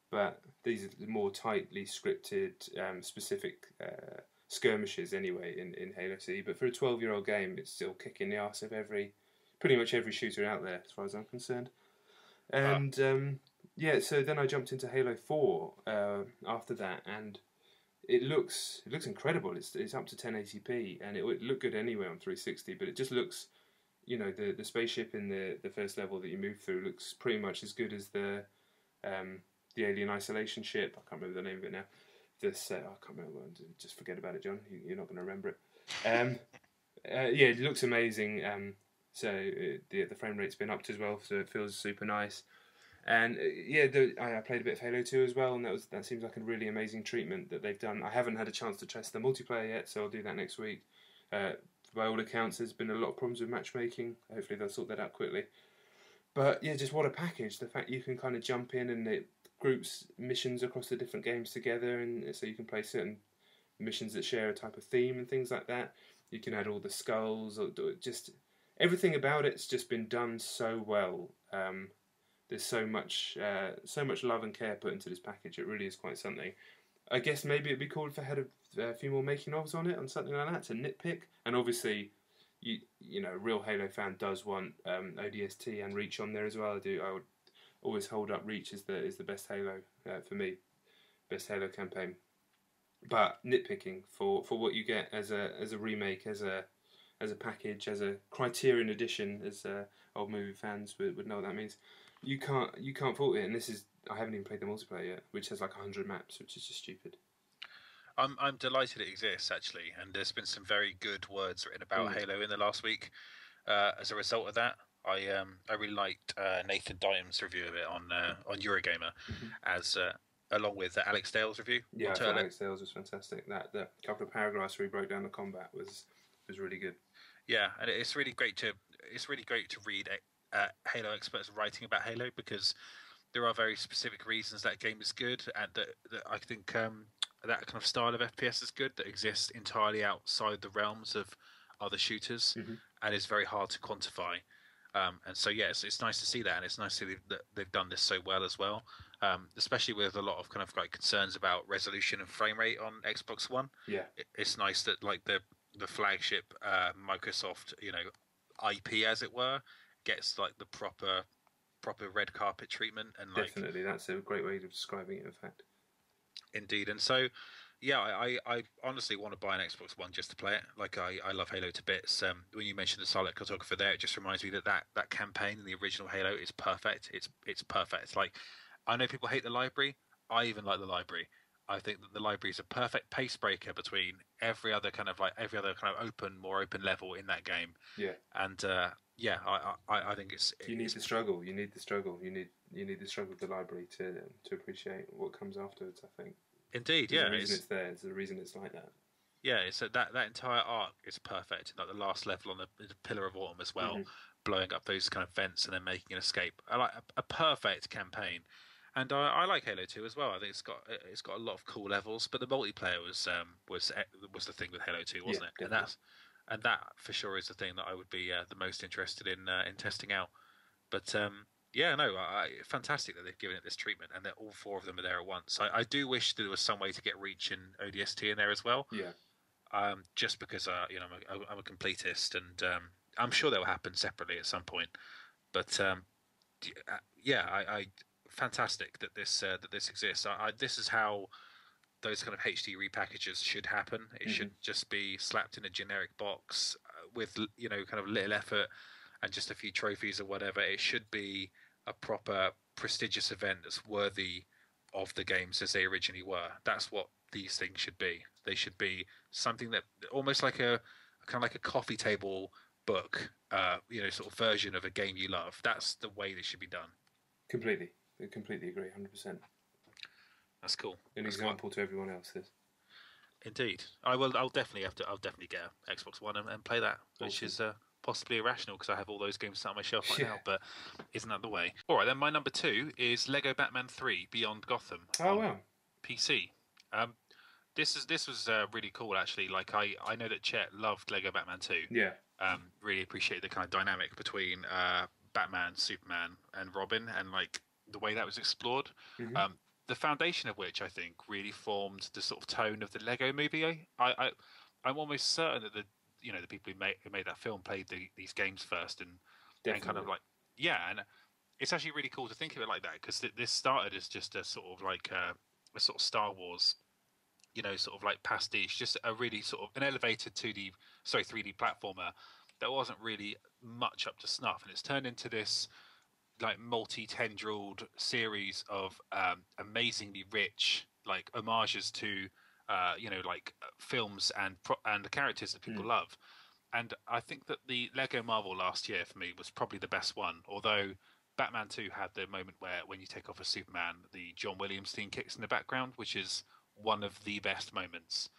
but these are the more tightly scripted, specific skirmishes anyway in Halo CE. But for a 12-year-old game, it's still kicking the arse of pretty much every shooter out there, as far as I'm concerned. And so then I jumped into Halo 4 after that, and it looks incredible. It's up to 1080p, and it would look good anyway on 360. But it just looks, the spaceship in the first level that you move through looks pretty much as good as the Alien Isolation ship. I can't remember the name of it now. I can't remember. Just forget about it, John. You're not going to remember it. It looks amazing. So the frame rate's been upped as well, so it feels super nice. And I played a bit of Halo 2 as well, and that seems like a really amazing treatment that they've done. I haven't had a chance to test the multiplayer yet, so I'll do that next week. By all accounts, there's been a lot of problems with matchmaking. Hopefully they'll sort that out quickly. But yeah, just what a package. The fact you can kind of jump in and it groups missions across the different games together, and so you can play certain missions that share a type of theme and things like that. You can add all the skulls, or just everything about it's just been done so well. There's so much love and care put into this package. It really is quite something. I guess maybe it'd be cool if I had a few more making ofs on it, on something like that to nitpick. And obviously, a real Halo fan does want ODST and Reach on there as well. I would always hold up Reach as the best Halo for me, best Halo campaign. But nitpicking for what you get as a remake, as a package, as a Criterion edition, as old movie fans would know what that means. You can't fault it, and I haven't even played the multiplayer yet, which has like 100 maps, which is just stupid. I'm delighted it exists actually, and there's been some very good words written about Halo in the last week. As a result of that, I really liked Nathan Diamond's review of it on Eurogamer, as along with Alex Dale's review. Yeah, I thought Alex Dale's was fantastic. That couple of paragraphs where he broke down the combat was really good. Yeah, and it's really great to read Halo experts writing about Halo, because there are very specific reasons that game is good, and that I think that kind of style of FPS is good, that exists entirely outside the realms of other shooters, and is very hard to quantify. And so it's nice to see that, and it's nice to see that they've done this so well as well, especially with a lot of kind of like concerns about resolution and frame rate on Xbox One. Yeah, it's nice that like the flagship Microsoft IP, as it were, gets like the proper red carpet treatment, and like definitely that's a great way of describing it. In fact, Indeed, and so yeah, I honestly want to buy an Xbox One just to play it. Like I love Halo to bits. When you mentioned the Silent Cartographer there, it just reminds me that campaign in the original Halo is perfect. It's perfect. Like I know people hate the library. I even like the library. I think that the library is a perfect pace breaker between every other kind of more open level in that game. Yeah. And yeah, I think You need the struggle. You need the struggle. You need the struggle of the library to appreciate what comes afterwards. I think. Indeed, There's yeah, a reason it's there. There's a reason it's like that. yeah. It's that entire arc is perfect. Like the last level on the Pillar of Autumn as well, blowing up those kind of vents and then making an escape. I like a perfect campaign, and I like Halo 2 as well. I think it's got a lot of cool levels, but the multiplayer was the thing with Halo 2, wasn't it? And that for sure is the thing that I would be the most interested in testing out. But yeah, no, fantastic that they've given it this treatment, and that all four of them are there at once. I do wish there was some way to get Reach and ODST in there as well. Yeah. Just because I'm a completist, and I'm sure that will happen separately at some point. But yeah, I fantastic that this exists. This is how those kind of HD repackages should happen. It should just be slapped in a generic box with kind of little effort and just a few trophies or whatever. It should be a proper prestigious event that's worthy of the games as they originally were. That's what these things should be. They should be something that almost like a kind of like a coffee table book, sort of version of a game you love. That's the way they should be done. Completely. I completely agree, 100%. That's cool. An example to everyone else's. Indeed, I'll definitely get an Xbox One and play that, which is possibly irrational because I have all those games sat on my shelf right now. But isn't that the way? All right, then my number 2 is Lego Batman 3: Beyond Gotham. Oh wow! PC. This was really cool actually. Like I know that Chet loved Lego Batman 2. Yeah. Really appreciate the kind of dynamic between Batman, Superman, and Robin, and like the way that was explored. The foundation of which I think really formed the sort of tone of the Lego movie. I'm almost certain that the people who made that film played these games first and kind of like and it's actually really cool to think of it like that because this started as just a sort of like a sort of Star Wars, sort of like pastiche, just a really sort of an elevated 3D platformer that wasn't really much up to snuff, and it's turned into this like multi-tendrilled series of amazingly rich like homages to films and the characters that people love. And I think that the Lego Marvel last year for me was probably the best one, although Batman 2 had the moment where when you take off a Superman, the John Williams theme kicks in the background, which is one of the best moments.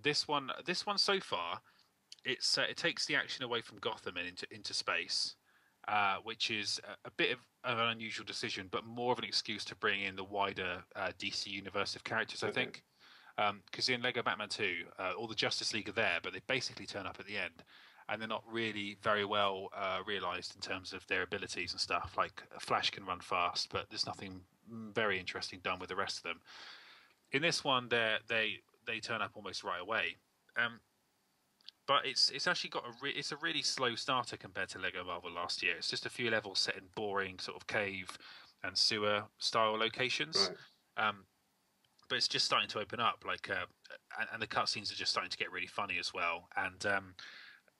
This one so far, it takes the action away from Gotham and into space, which is a bit of an unusual decision, but more of an excuse to bring in the wider DC universe of characters, I think. Because in Lego Batman 2, all the Justice League are there, but they basically turn up at the end, and they're not really very well realised in terms of their abilities and stuff. Like Flash can run fast, but there's nothing very interesting done with the rest of them. In this one, they turn up almost right away. But it's actually got it's a really slow starter compared to Lego Marvel last year. It's just a few levels set in boring sort of cave and sewer style locations. Right. But it's just starting to open up, like, and the cutscenes are just starting to get really funny as well. And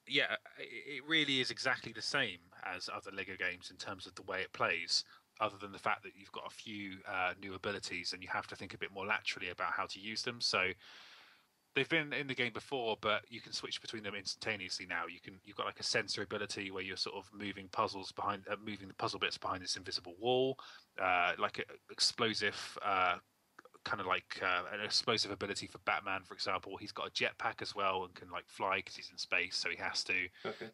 it really is exactly the same as other Lego games in terms of the way it plays, other than the fact that you've got a few new abilities and you have to think a bit more laterally about how to use them. So they've been in the game before, but you can switch between them instantaneously now. You've got like a sensor ability where you're sort of moving the puzzle bits behind this invisible wall, like an explosive. Kind of like an explosive ability for Batman, for example. He's got a jetpack as well and can like fly because he's in space, so he has to. Okay.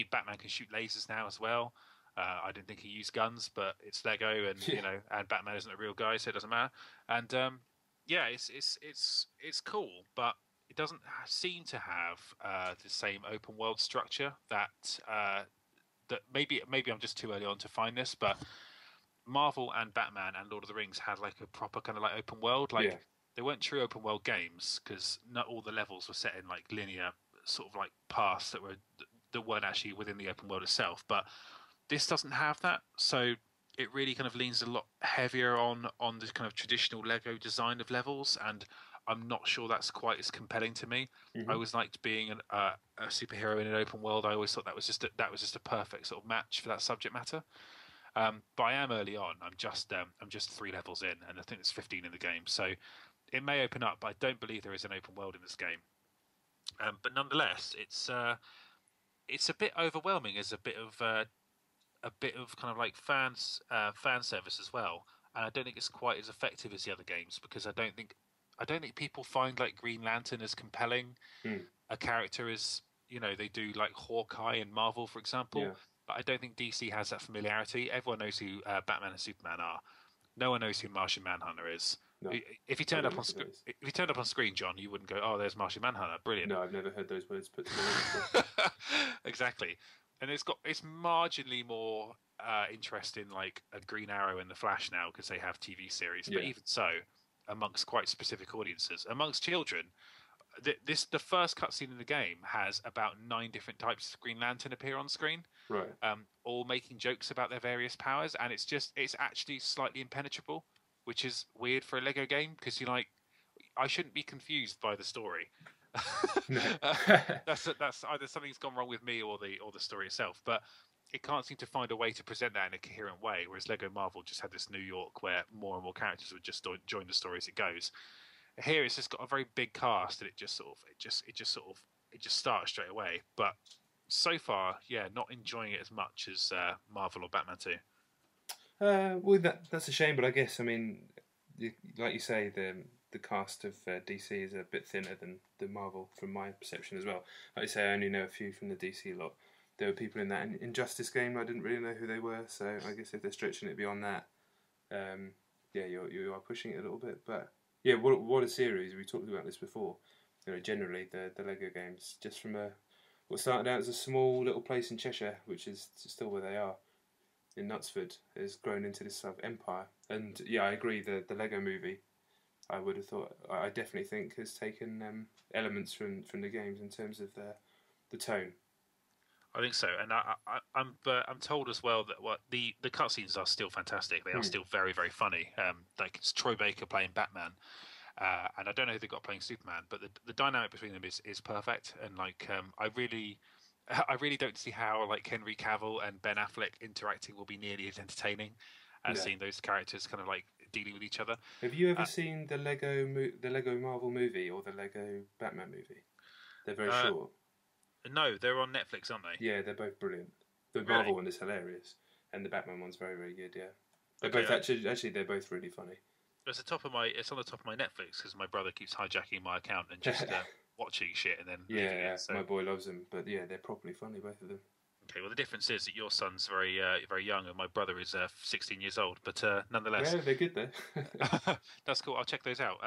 Batman can shoot lasers now as well. I didn't think he used guns, but it's Lego, and and Batman isn't a real guy, so it doesn't matter. And it's cool, but it doesn't seem to have the same open world structure that maybe I'm just too early on to find this, but Marvel and Batman and Lord of the Rings had like a proper kind of like open world. Like they weren't true open world games because not all the levels were set in like linear sort of like paths that weren't actually within the open world itself. But this doesn't have that, so it really kind of leans a lot heavier on the kind of traditional Lego design of levels, and I'm not sure that's quite as compelling to me. I always liked being a superhero in an open world. I always thought that was just a perfect sort of match for that subject matter. But I am early on. I'm just 3 levels in, and I think there's 15 in the game. So it may open up, but I don't believe there is an open world in this game. But nonetheless, it's a bit overwhelming as a bit of kind of like fan service as well. And I don't think it's quite as effective as the other games, because I don't think people find like Green Lantern as compelling a character as, you know, they do like Hawkeye in Marvel, for example. Yeah. But I don't think DC has that familiarity. Everyone knows who Batman and Superman are. No one knows who Martian Manhunter is. No, if he turned up on screen, John, you wouldn't go, "Oh, there's Martian Manhunter, brilliant." No, I've never heard those words put together before. Exactly, and it's marginally more interesting, like a Green Arrow and the Flash now, because they have TV series. But even so, amongst quite specific audiences, amongst children, the first cutscene in the game has about 9 different types of Green Lantern appear on screen, right? All making jokes about their various powers, and it's actually slightly impenetrable, which is weird for a Lego game, because you're like, I shouldn't be confused by the story. No. That's either something's gone wrong with me or the story itself, but it can't seem to find a way to present that in a coherent way. Whereas Lego Marvel just had this New York where more and more characters would just join the story as it goes. Here it's just got a very big cast, and it just starts straight away. But so far, not enjoying it as much as Marvel or Batman 2. Well, that's a shame, but I guess, I mean, like you say, the cast of DC is a bit thinner than the Marvel, from my perception as well. Like you say, I only know a few from the DC lot. There were people in that Injustice game, I didn't really know who they were, so I guess if they're stretching it beyond that, you are pushing it a little bit. But yeah, what a series. We talked about this before. You know, generally the Lego games, just from what started out as a small little place in Cheshire, which is still where they are, in Knutsford, has grown into this sort of empire. And yeah, I agree, the Lego movie, I would have thought, I definitely think has taken elements from the games in terms of the tone. I think so, and I'm told as well that the cutscenes are still fantastic. They are still very, very funny. Like it's Troy Baker playing Batman, and I don't know who they got playing Superman, but the dynamic between them is perfect. And like I really don't see how like Henry Cavill and Ben Affleck interacting will be nearly as entertaining as seeing those characters kind of like dealing with each other. Have you ever seen the Lego Marvel movie or the Lego Batman movie? They're very short. No, they're on Netflix, aren't they? Yeah, they're both brilliant. The Marvel one is hilarious, and the Batman one's very, very good. Yeah, they're both actually they're both really funny. It's on the top of my Netflix because my brother keeps hijacking my account and just watching shit and then leaving it. So. My boy loves them, but yeah, they're properly funny, both of them. Okay, well the difference is that your son's very very young and my brother is 16 years old, but nonetheless, yeah, they're good though. That's cool. I'll check those out.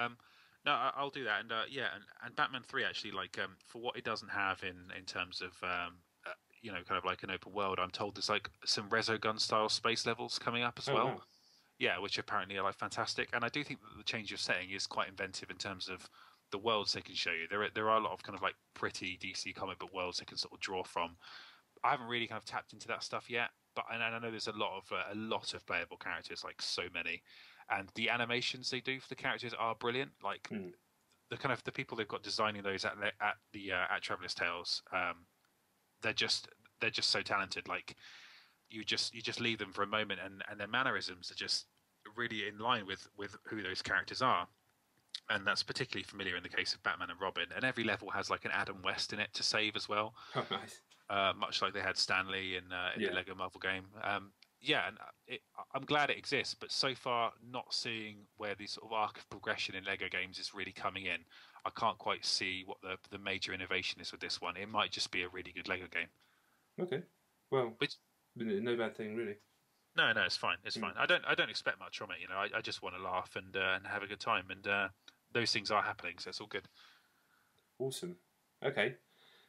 No, I'll do that, and Batman 3 actually, like for what it doesn't have in terms of kind of like an open world, I'm told there's like some Resogun style space levels coming up as well. Wow. Yeah, which apparently are like fantastic, and I do think that the change of setting is quite inventive in terms of the worlds they can show you. There are a lot of kind of like pretty DC comic book worlds they can sort of draw from. I haven't really kind of tapped into that stuff yet, but and I know there's a lot of playable characters, like so many. And the animations they do for the characters are brilliant. Like the people they've got designing those at Traveller's Tales, they're just so talented. Like you just leave them for a moment, and their mannerisms are just really in line with who those characters are. And that's particularly familiar in the case of Batman and Robin. And every level has like an Adam West in it to save as well. Oh, nice. Much like they had Stanley in the Lego Marvel game. And I'm glad it exists, but so far not seeing where the sort of arc of progression in Lego games is really coming in. I can't quite see what the major innovation is with this one. It might just be a really good Lego game. Okay, well, no bad thing really. No, it's fine. It's fine. I don't expect much from it. You know, I just want to laugh and have a good time, and those things are happening, so it's all good. Awesome. Okay.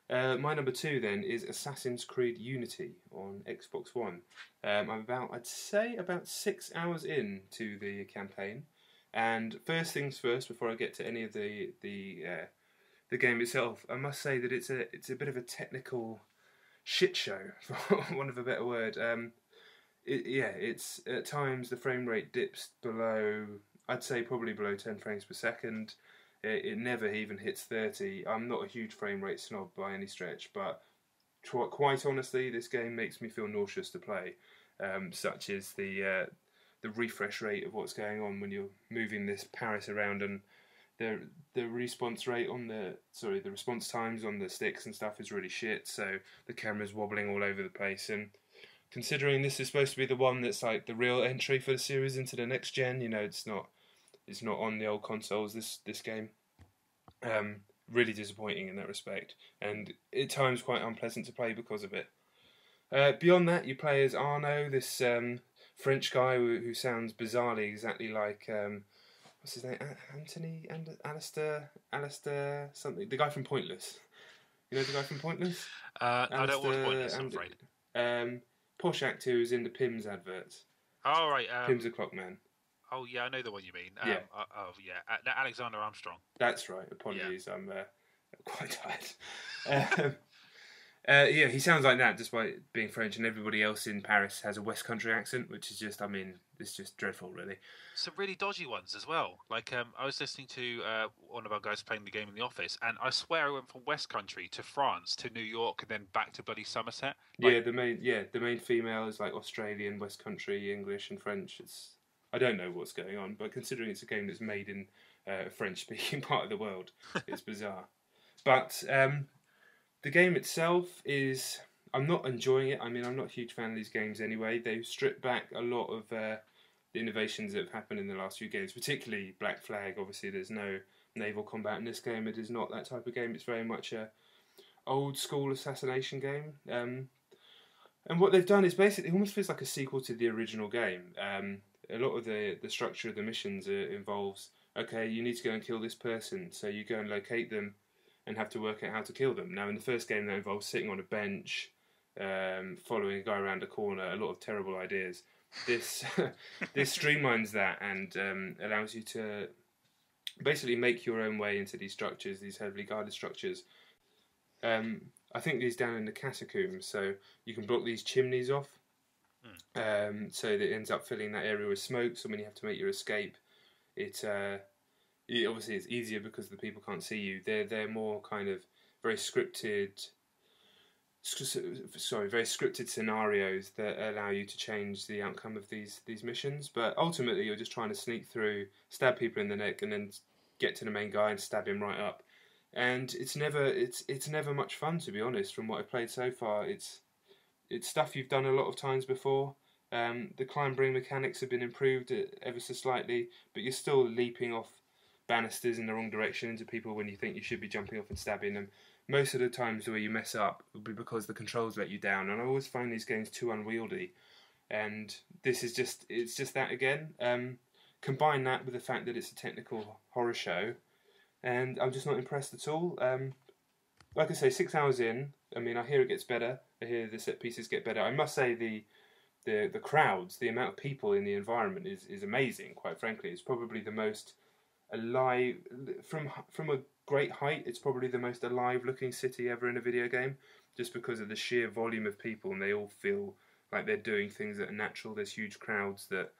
My number 2 then is Assassin's Creed Unity on Xbox One. I'd say about 6 hours into the campaign, and first things first, before I get to any of the game itself, I must say that it's a bit of a technical shit show, for want of a better word. it's at times the frame rate dips below. I'd say probably below 10 frames per second. It never even hits 30. I'm not a huge frame rate snob by any stretch, but quite honestly, this game makes me feel nauseous to play. Such as the refresh rate of what's going on when you're moving this Paris around, and the response rate on the response times on the sticks and stuff is really shit. So the camera's wobbling all over the place, and considering this is supposed to be the one that's like the real entry for the series into the next gen, it's not on the old consoles. This game, really disappointing in that respect, and at times quite unpleasant to play because of it. Beyond that, you play as Arno, this French guy who sounds bizarrely exactly like what's his name? Anthony and Alistair something. The guy from Pointless. You know the guy from Pointless? I don't watch Pointless, I'm afraid. Posh actor who's in the Pimm's adverts. Oh, right. Pimm's a Clockman. Oh, yeah, I know the one you mean. Yeah. Alexander Armstrong. That's right. Apologies, yeah. I'm quite tired. He sounds like that despite being French, and everybody else in Paris has a West Country accent, which is just, it's just dreadful, really. Some really dodgy ones as well. Like, I was listening to one of our guys playing the game in the office, and I swear I went from West Country to France to New York and then back to bloody Somerset. Like, the main female is like Australian, West Country, English, and French. I don't know what's going on, but considering it's a game that's made in a French-speaking part of the world, it's bizarre. But the game itself is... I'm not enjoying it. I'm not a huge fan of these games anyway. They've stripped back a lot of the innovations that have happened in the last few games, particularly Black Flag. Obviously, there's no naval combat in this game. It is not that type of game. It's very much a old-school assassination game. And what they've done is basically... It almost feels like a sequel to the original game. A lot of the structure of the missions involves, okay, you need to go and kill this person, so you go and locate them and have to work out how to kill them. Now, in the first game, that involves sitting on a bench, following a guy around a corner, a lot of terrible ideas. This streamlines that and allows you to basically make your own way into these structures, these heavily guarded structures. I think these down in the catacombs, so you can block these chimneys off. So that it ends up filling that area with smoke. So when you have to make your escape, obviously it's easier because the people can't see you. They're more kind of very scripted scenarios that allow you to change the outcome of these missions. But ultimately, you're just trying to sneak through, stab people in the neck, and then get to the main guy and stab him right up. And it's never much fun, to be honest. From what I've played so far, it's stuff you've done a lot of times before. The climbing mechanics have been improved ever so slightly, but you're still leaping off banisters in the wrong direction into people when you think you should be jumping off and stabbing them. Most of the times where you mess up will be because the controls let you down, and I always find these games too unwieldy. And this is just that again. Combine that with the fact that it's a technical horror show, and I'm just not impressed at all. Like I say, 6 hours in, I hear it gets better. I hear the set pieces get better. I must say the crowds, the amount of people in the environment is amazing. Quite frankly, it's probably the most alive from a great height. It's probably the most alive-looking city ever in a video game, just because of the sheer volume of people, and they all feel like they're doing things that are natural. There's huge crowds that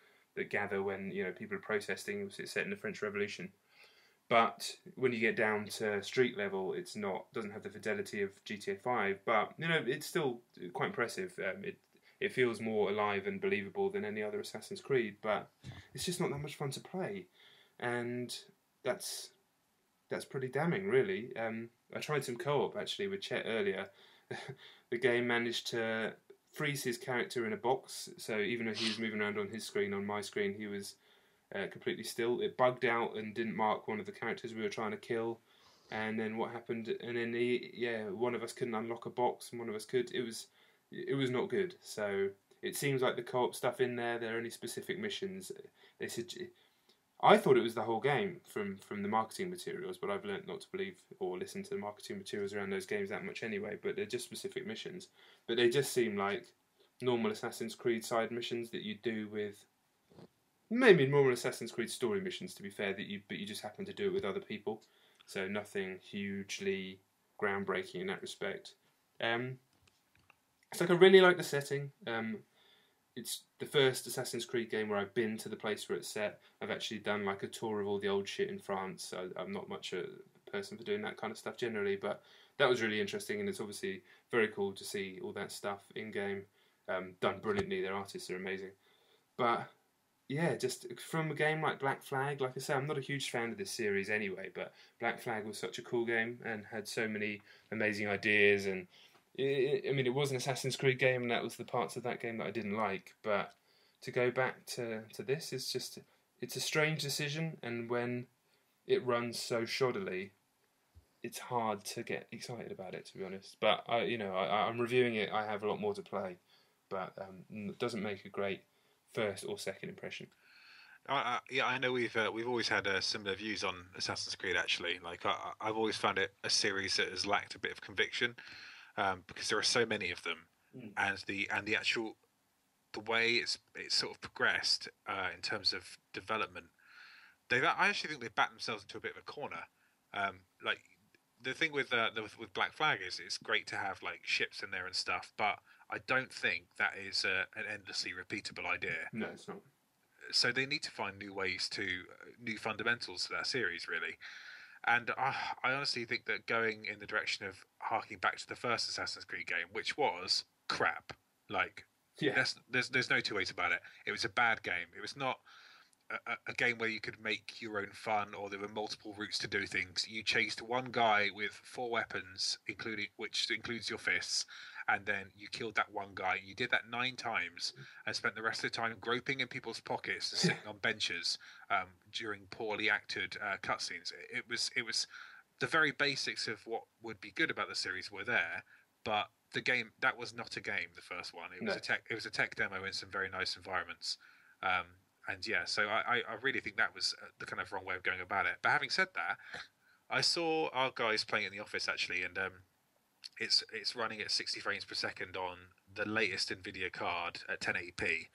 gather when people are protesting. It's set in the French Revolution. But when you get down to street level, doesn't have the fidelity of GTA 5, but it's still quite impressive. It feels more alive and believable than any other Assassin's Creed, but it's just not that much fun to play, and that's pretty damning, really. I tried some co-op actually with Chet earlier. The game managed to freeze his character in a box, so even though he was moving around on his screen, on my screen he was completely still. It bugged out and didn't mark one of the characters we were trying to kill. And then what happened? And then one of us couldn't unlock a box, and one of us could. It was not good. So it seems like the co-op stuff in there are only specific missions. They said I thought it was the whole game from the marketing materials, but I've learnt not to believe or listen to the marketing materials around those games that much anyway. But they're just specific missions. But they just seem like normal Assassin's Creed side missions that you do with. Maybe normal Assassin's Creed story missions, to be fair, but you just happen to do it with other people. So nothing hugely groundbreaking in that respect. It's like I really like the setting. it's the first Assassin's Creed game where I've been to the place where it's set. I've actually done like a tour of all the old shit in France. I'm not much a person for doing that kind of stuff generally, but that was really interesting, and it's obviously very cool to see all that stuff in game, done brilliantly. Their artists are amazing, but yeah, just from a game like Black Flag, like I say, I'm not a huge fan of this series anyway, but Black Flag was such a cool game and had so many amazing ideas. And it was an Assassin's Creed game, and that was the parts of that game that I didn't like. But to go back to this is just, it's a strange decision, and when it runs so shoddily, it's hard to get excited about it, to be honest. But I'm reviewing it. I have a lot more to play, but it doesn't make a great first or second impression. Yeah, I know we've always had similar views on Assassin's Creed. Actually, like I've always found it a series that has lacked a bit of conviction, because there are so many of them, and the actual the way it's sort of progressed in terms of development. I actually think they've backed themselves into a bit of a corner. Like the thing with Black Flag is it's great to have like ships in there and stuff, but I don't think that is an endlessly repeatable idea. No, it's not. So they need to find new ways new fundamentals to that series, really. And I honestly think that going in the direction of harking back to the first Assassin's Creed game, which was crap, like there's no two ways about it. It was a bad game. It was not a game where you could make your own fun, or there were multiple routes to do things. You chased one guy with 4 weapons, which includes your fists, and then you killed that one guy. You did that 9 times and spent the rest of the time groping in people's pockets and sitting on benches during poorly acted cutscenes. It was the very basics of what would be good about the series were there, but the game, that was not a game. The first one, it was a tech demo in some very nice environments. And yeah, so I really think that was the kind of wrong way of going about it. But having said that, I saw our guys playing in the office actually, and it's running at 60 frames per second on the latest NVIDIA card at 1080p,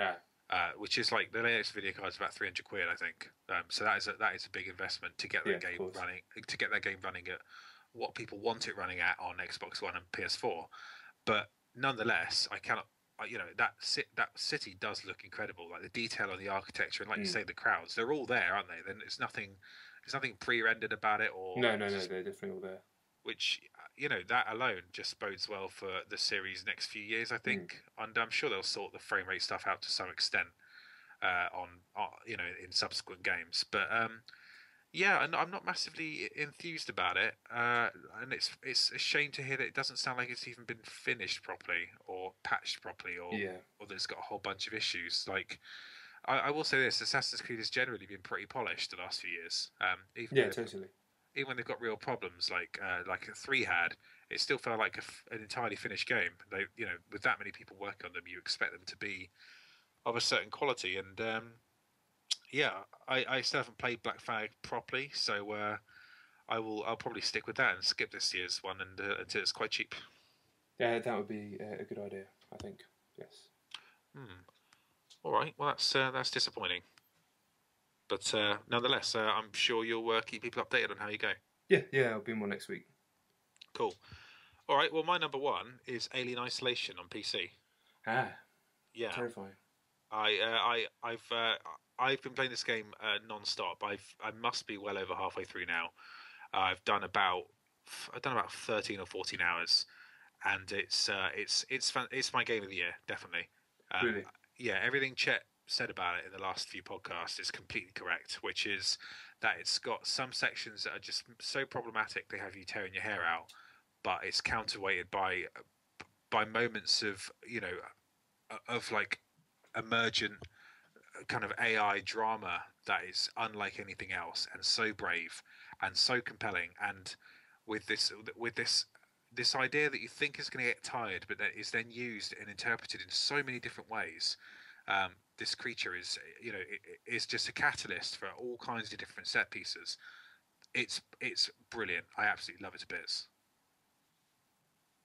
which is like the latest video card is about 300 quid, I think. So that is a big investment to get that game running, at what people want it running at on Xbox One and PS4. But nonetheless, I cannot. That city does look incredible. Like the detail on the architecture, and like you say, the crowds—they're all there, aren't they? Then it's nothing pre-rendered about it, or no, they're definitely all there. Which that alone just bodes well for the series next few years, I think, and I'm sure they'll sort the frame rate stuff out to some extent in subsequent games. But and I'm not massively enthused about it, and it's a shame to hear that it doesn't sound like it's even been finished properly or patched properly, or that it's got a whole bunch of issues. Like I will say this: Assassin's Creed has generally been pretty polished the last few years. Totally. Even when they've got real problems, like 3 had, it still felt like an entirely finished game. They, with that many people working on them, you expect them to be of a certain quality, and I still haven't played Black Flag properly, so I'll probably stick with that and skip this year's one until it's quite cheap. Yeah, that would be a good idea, I think. Yes. All right. Well, that's disappointing, but nonetheless, I'm sure you'll keep people updated on how you go. Yeah, I'll be more next week. Cool. All right. Well, my number 1 is Alien Isolation on PC. Yeah. Terrifying. I've been playing this game non-stop. I must be well over halfway through now. I've done about 13 or 14 hours, and it's fun. It's my game of the year, definitely. Really? Yeah, everything Chet said about it in the last few podcasts is completely correct, which is that it's got some sections that are just so problematic they have you tearing your hair out, but it's counterweighted by moments of like emergent kind of AI drama that is unlike anything else, and so brave and so compelling, and with this idea that you think is going to get tired, but that is then used and interpreted in so many different ways. This creature is just a catalyst for all kinds of different set pieces. It's brilliant. I absolutely love it to bits.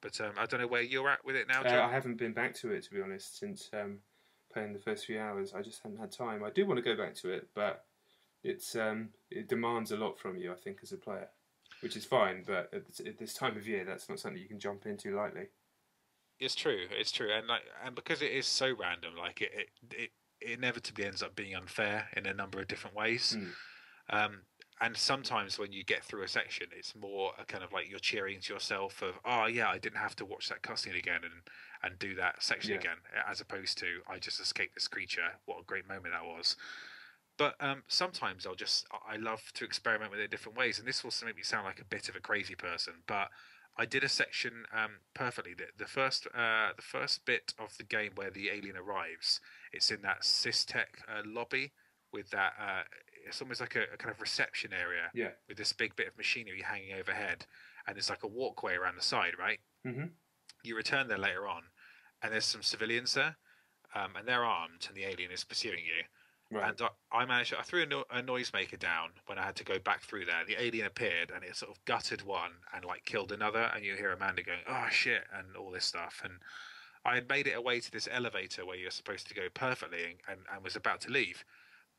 But I don't know where you're at with it now, John. I haven't been back to it, to be honest, since playing the first few hours. I just haven't had time. I do want to go back to it, but it demands a lot from you, I think, as a player, which is fine. But at this time of year, that's not something you can jump into lightly. It's true. It's true, and because it is so random, like it inevitably ends up being unfair in a number of different ways. Um, and sometimes when you get through a section, it's more a kind of like you're cheering to yourself of, oh yeah, I didn't have to watch that cutscene again and do that section again, as opposed to I just escaped this creature. What a great moment that was. But sometimes I love to experiment with it in different ways, and this will make me sound like a bit of a crazy person, but I did a section perfectly. The first bit of the game where the alien arrives, it's in that Systech lobby with that. It's almost like a kind of reception area with this big bit of machinery hanging overhead, and there's like a walkway around the side, right? Mm-hmm. You return there later on, and there's some civilians there, and they're armed, and the alien is pursuing you. Right. And I threw a noisemaker down when I had to go back through there. The alien appeared, and it sort of gutted one and like killed another, and you hear Amanda going, "Oh shit," and all this stuff. And I had made it away to this elevator where you're supposed to go perfectly, and was about to leave,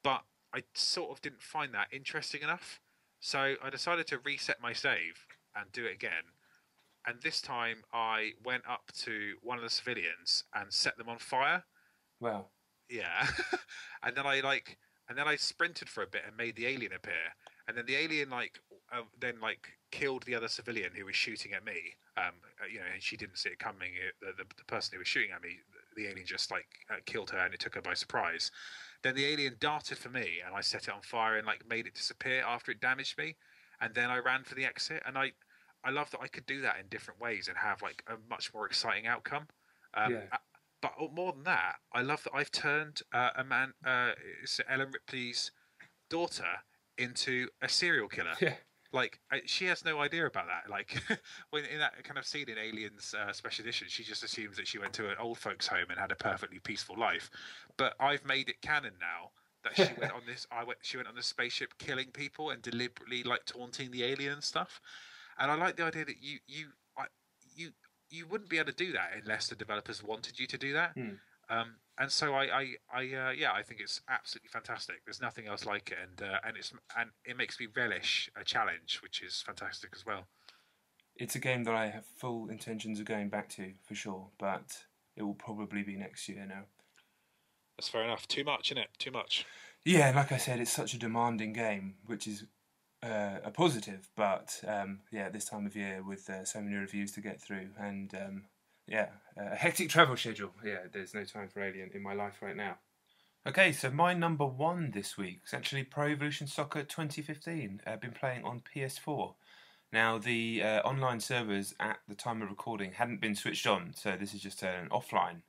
but I sort of didn't find that interesting enough. So I decided to reset my save and do it again. And this time I went up to one of the civilians and set them on fire. Wow. Yeah. and then I sprinted for a bit and made the alien appear. And then the alien then killed the other civilian who was shooting at me. And she didn't see it coming. The person who was shooting at me, the alien just killed her, and it took her by surprise. Then the alien darted for me, and I set it on fire and made it disappear after it damaged me. And then I ran for the exit, and I love that I could do that in different ways and have a much more exciting outcome. But more than that, I love that I've turned it's Ellen Ripley's daughter into a serial killer. Yeah. She has no idea about that. When in that kind of scene in Aliens Special Edition, she just assumes that she went to an old folks' home and had a perfectly peaceful life. But I've made it canon now that she went on this. She went on this spaceship killing people and deliberately taunting the alien and stuff. And I like the idea that you wouldn't be able to do that unless the developers wanted you to do that. And so I think it's absolutely fantastic. There's nothing else like it, and it makes me relish a challenge, which is fantastic as well. It's a game that I have full intentions of going back to for sure, but it will probably be next year now. That's fair enough. Too much, isn't it? Too much. Yeah, like I said, it's such a demanding game, which is a positive, but this time of year with so many reviews to get through and a hectic travel schedule. Yeah, there's no time for Alien in my life right now. Okay, so my number one this week is actually Pro Evolution Soccer 2015. I've been playing on PS4. Now, the online servers at the time of recording hadn't been switched on, so this is just an offline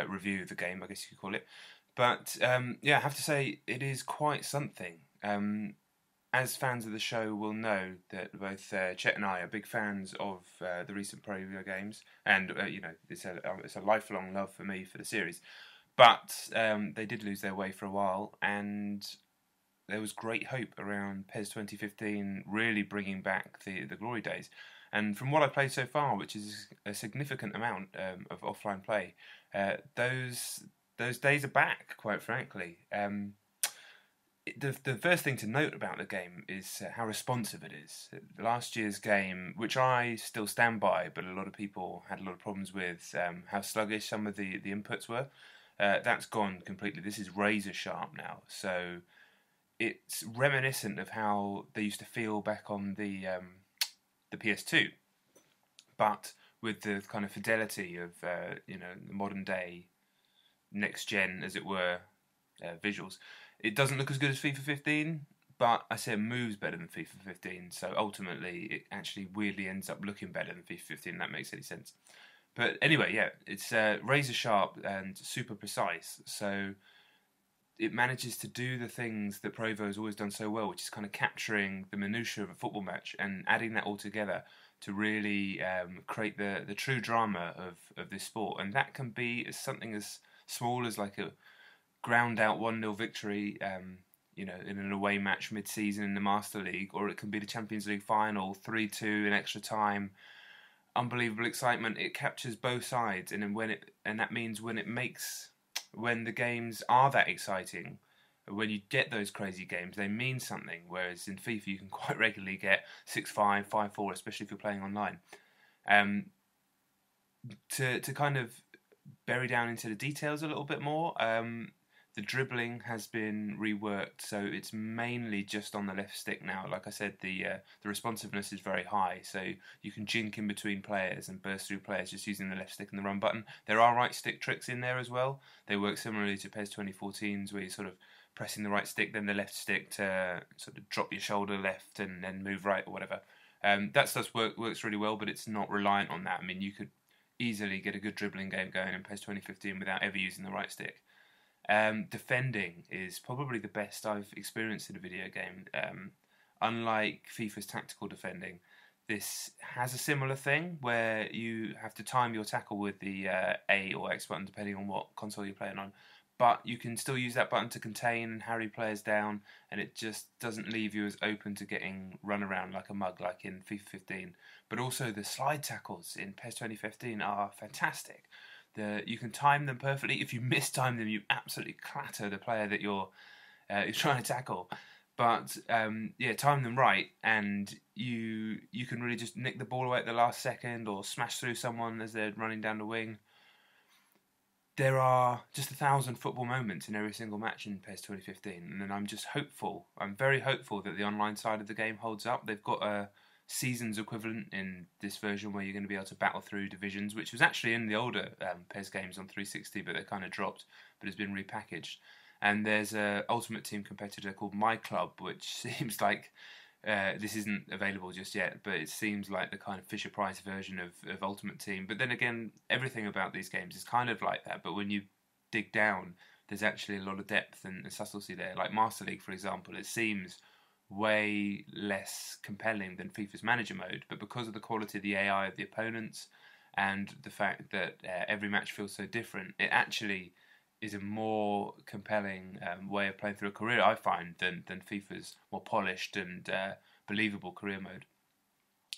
review of the game, I guess you could call it. But I have to say, it is quite something. As fans of the show will know that both Chet and I are big fans of the recent Pro Evo games, and it's a lifelong love for me for the series. But they did lose their way for a while, and there was great hope around PES 2015 really bringing back the glory days. And from what I've played so far, which is a significant amount of offline play, those days are back, quite frankly. The first thing to note about the game is how responsive it is. Last year's game, which I still stand by, but a lot of people had a lot of problems with how sluggish some of the inputs were. That's gone completely. This is razor sharp now. So it's reminiscent of how they used to feel back on the PS2, but with the kind of fidelity of the modern day, next gen, as it were, visuals. It doesn't look as good as FIFA 15, but I say it moves better than FIFA 15, so ultimately it actually weirdly ends up looking better than FIFA 15, if that makes any sense. But anyway, it's razor sharp and super precise, so it manages to do the things that Pro Evo has always done so well, which is kind of capturing the minutiae of a football match and adding that all together to really create the true drama of this sport. And that can be something as small as like a ground out 1-0 victory, in an away match mid-season in the Master League, or it can be the Champions League final, 3-2 in extra time. Unbelievable excitement. It captures both sides, and that means when the games are that exciting, when you get those crazy games, they mean something. Whereas in FIFA, you can quite regularly get 6-5, 5-4, especially if you're playing online. to kind of bury down into the details a little bit more, the dribbling has been reworked, so it's mainly just on the left stick now. Like I said, the responsiveness is very high, so you can jink in between players and burst through players just using the left stick and the run button. There are right stick tricks in there as well. They work similarly to PES 2014's, where you're sort of pressing the right stick, then the left stick to sort of drop your shoulder left and then move right or whatever. That stuff works really well, but it's not reliant on that. I mean, you could easily get a good dribbling game going in PES 2015 without ever using the right stick. Defending is probably the best I've experienced in a video game. Unlike FIFA's tactical defending, this has a similar thing where you have to time your tackle with the A or X button depending on what console you're playing on. But you can still use that button to contain and harry players down, and it just doesn't leave you as open to getting run around like a mug like in FIFA 15. But also the slide tackles in PES 2015 are fantastic. You can time them perfectly. If you mistime them, you absolutely clatter the player that you're trying to tackle. But time them right, and you can really just nick the ball away at the last second or smash through someone as they're running down the wing. There are just 1,000 football moments in every single match in PES 2015, and I'm just hopeful. I'm very hopeful that the online side of the game holds up. They've got a seasons equivalent in this version where you're going to be able to battle through divisions, which was actually in the older PES games on 360, but they kind of dropped, but it's been repackaged. And there's a Ultimate Team competitor called My Club, which seems like this isn't available just yet, but it seems like the kind of Fisher-Price version of Ultimate Team. But then again, everything about these games is kind of like that, but when you dig down, there's actually a lot of depth and subtlety there. Like Master League, for example, it seems way less compelling than FIFA's manager mode, but because of the quality of the AI of the opponents and the fact that every match feels so different, it actually is a more compelling way of playing through a career, I find, than FIFA's more polished and believable career mode.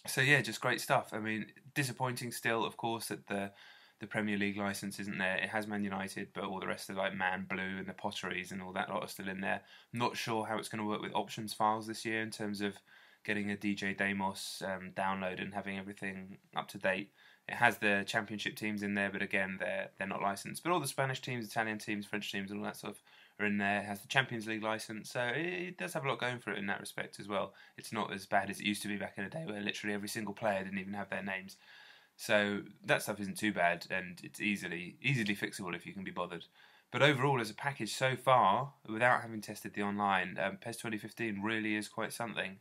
So yeah, just great stuff. I mean, disappointing still, of course, that the Premier League license isn't there. It has Man United, but all the rest of like Man Blue and the Potteries and all that lot are still in there. I'm not sure how it's going to work with options files this year in terms of getting a DJ Demos download and having everything up to date. It has the championship teams in there, but again, they're not licensed. But all the Spanish teams, Italian teams, French teams, and all that stuff are in there. It has the Champions League license, so it does have a lot going for it in that respect as well. It's not as bad as it used to be back in the day, where literally every single player didn't even have their names. So that stuff isn't too bad, and it's easily fixable if you can be bothered. But overall, as a package so far, without having tested the online, PES 2015 really is quite something.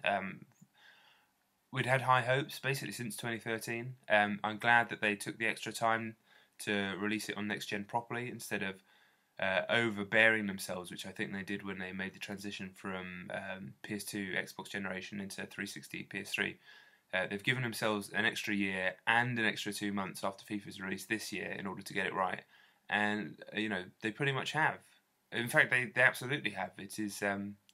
We'd had high hopes basically since 2013. I'm glad that they took the extra time to release it on next gen properly instead of overbearing themselves, which I think they did when they made the transition from PS2 Xbox generation into 360 PS3. They've given themselves an extra year and an extra 2 months after FIFA's release this year in order to get it right, and they pretty much have. In fact, they absolutely have. It's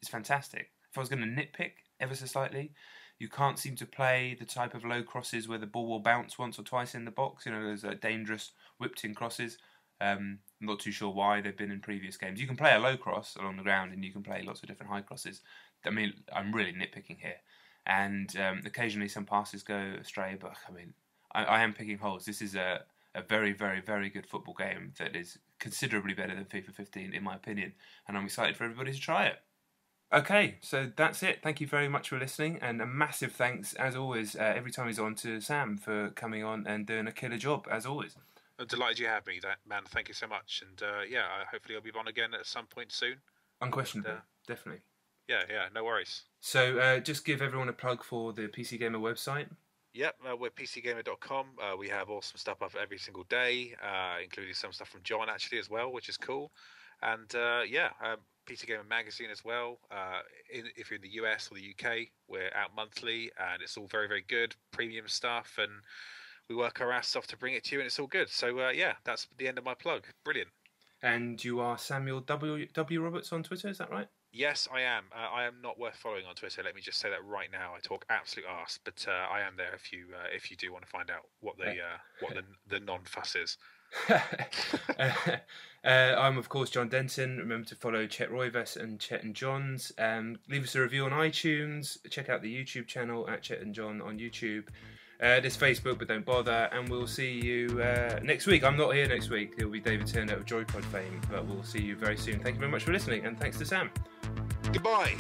fantastic. If I was going to nitpick ever so slightly, you can't seem to play the type of low crosses where the ball will bounce once or twice in the box. Those dangerous whipped-in crosses. I'm not too sure why. They've been in previous games. You can play a low cross along the ground, and you can play lots of different high crosses. I mean, I'm really nitpicking here. And occasionally some passes go astray, but I mean, I am picking holes. This is a very, very, very good football game that is considerably better than FIFA 15, in my opinion. And I'm excited for everybody to try it. Okay, so that's it. Thank you very much for listening, and a massive thanks, as always, every time he's on, to Sam for coming on and doing a killer job, as always. I'm delighted you have me, man. Thank you so much. And hopefully I'll be on again at some point soon. Unquestionably, definitely. Yeah, no worries. So just give everyone a plug for the PC Gamer website. Yep, we're PCGamer.com. We have awesome stuff up every single day, including some stuff from John, actually, as well, which is cool. And PC Gamer Magazine as well. If you're in the US or the UK, we're out monthly, and it's all very, very good, premium stuff, and we work our ass off to bring it to you, and it's all good. So, that's the end of my plug. Brilliant. And you are Samuel W. Roberts on Twitter, is that right? Yes, I am. I am not worth following on Twitter. Let me just say that right now. I talk absolute arse, but I am there if you do want to find out what the non-fuss is. I'm of course John Denton. Remember to follow Chet Roivas and Chet and Johns. Leave us a review on iTunes. Check out the YouTube channel at Chet and John on YouTube. There's Facebook, but don't bother. And we'll see you next week. I'm not here next week. It'll be David Turner of Joypod fame, but we'll see you very soon. Thank you very much for listening, and thanks to Sam. Goodbye.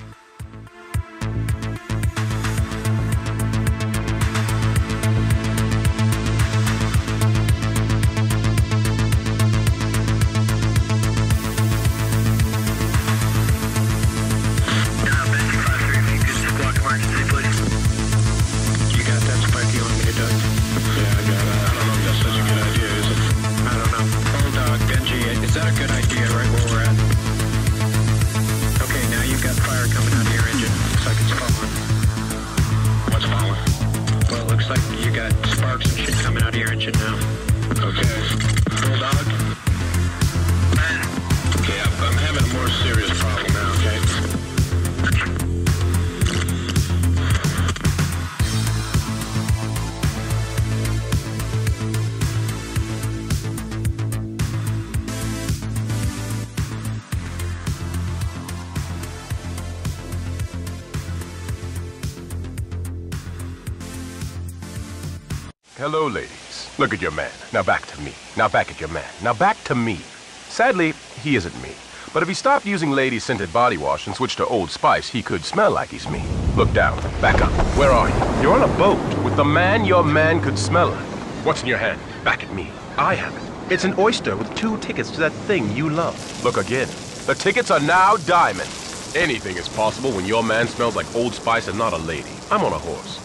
Is that a good idea right where we're at? Okay, now you've got fire coming out of your engine. Looks like it's falling. What's falling? Well, it looks like you got sparks and shit coming out of your engine now. Okay. Bulldog? Okay, I'm having a more serious problem now, okay? Hello, ladies. Look at your man. Now back to me. Now back at your man. Now back to me. Sadly, he isn't me. But if he stopped using lady-scented body wash and switched to Old Spice, he could smell like he's me. Look down. Back up. Where are you? You're on a boat with the man your man could smell like. What's in your hand? Back at me. I have it. It's an oyster with 2 tickets to that thing you love. Look again. The tickets are now diamonds. Anything is possible when your man smells like Old Spice and not a lady. I'm on a horse.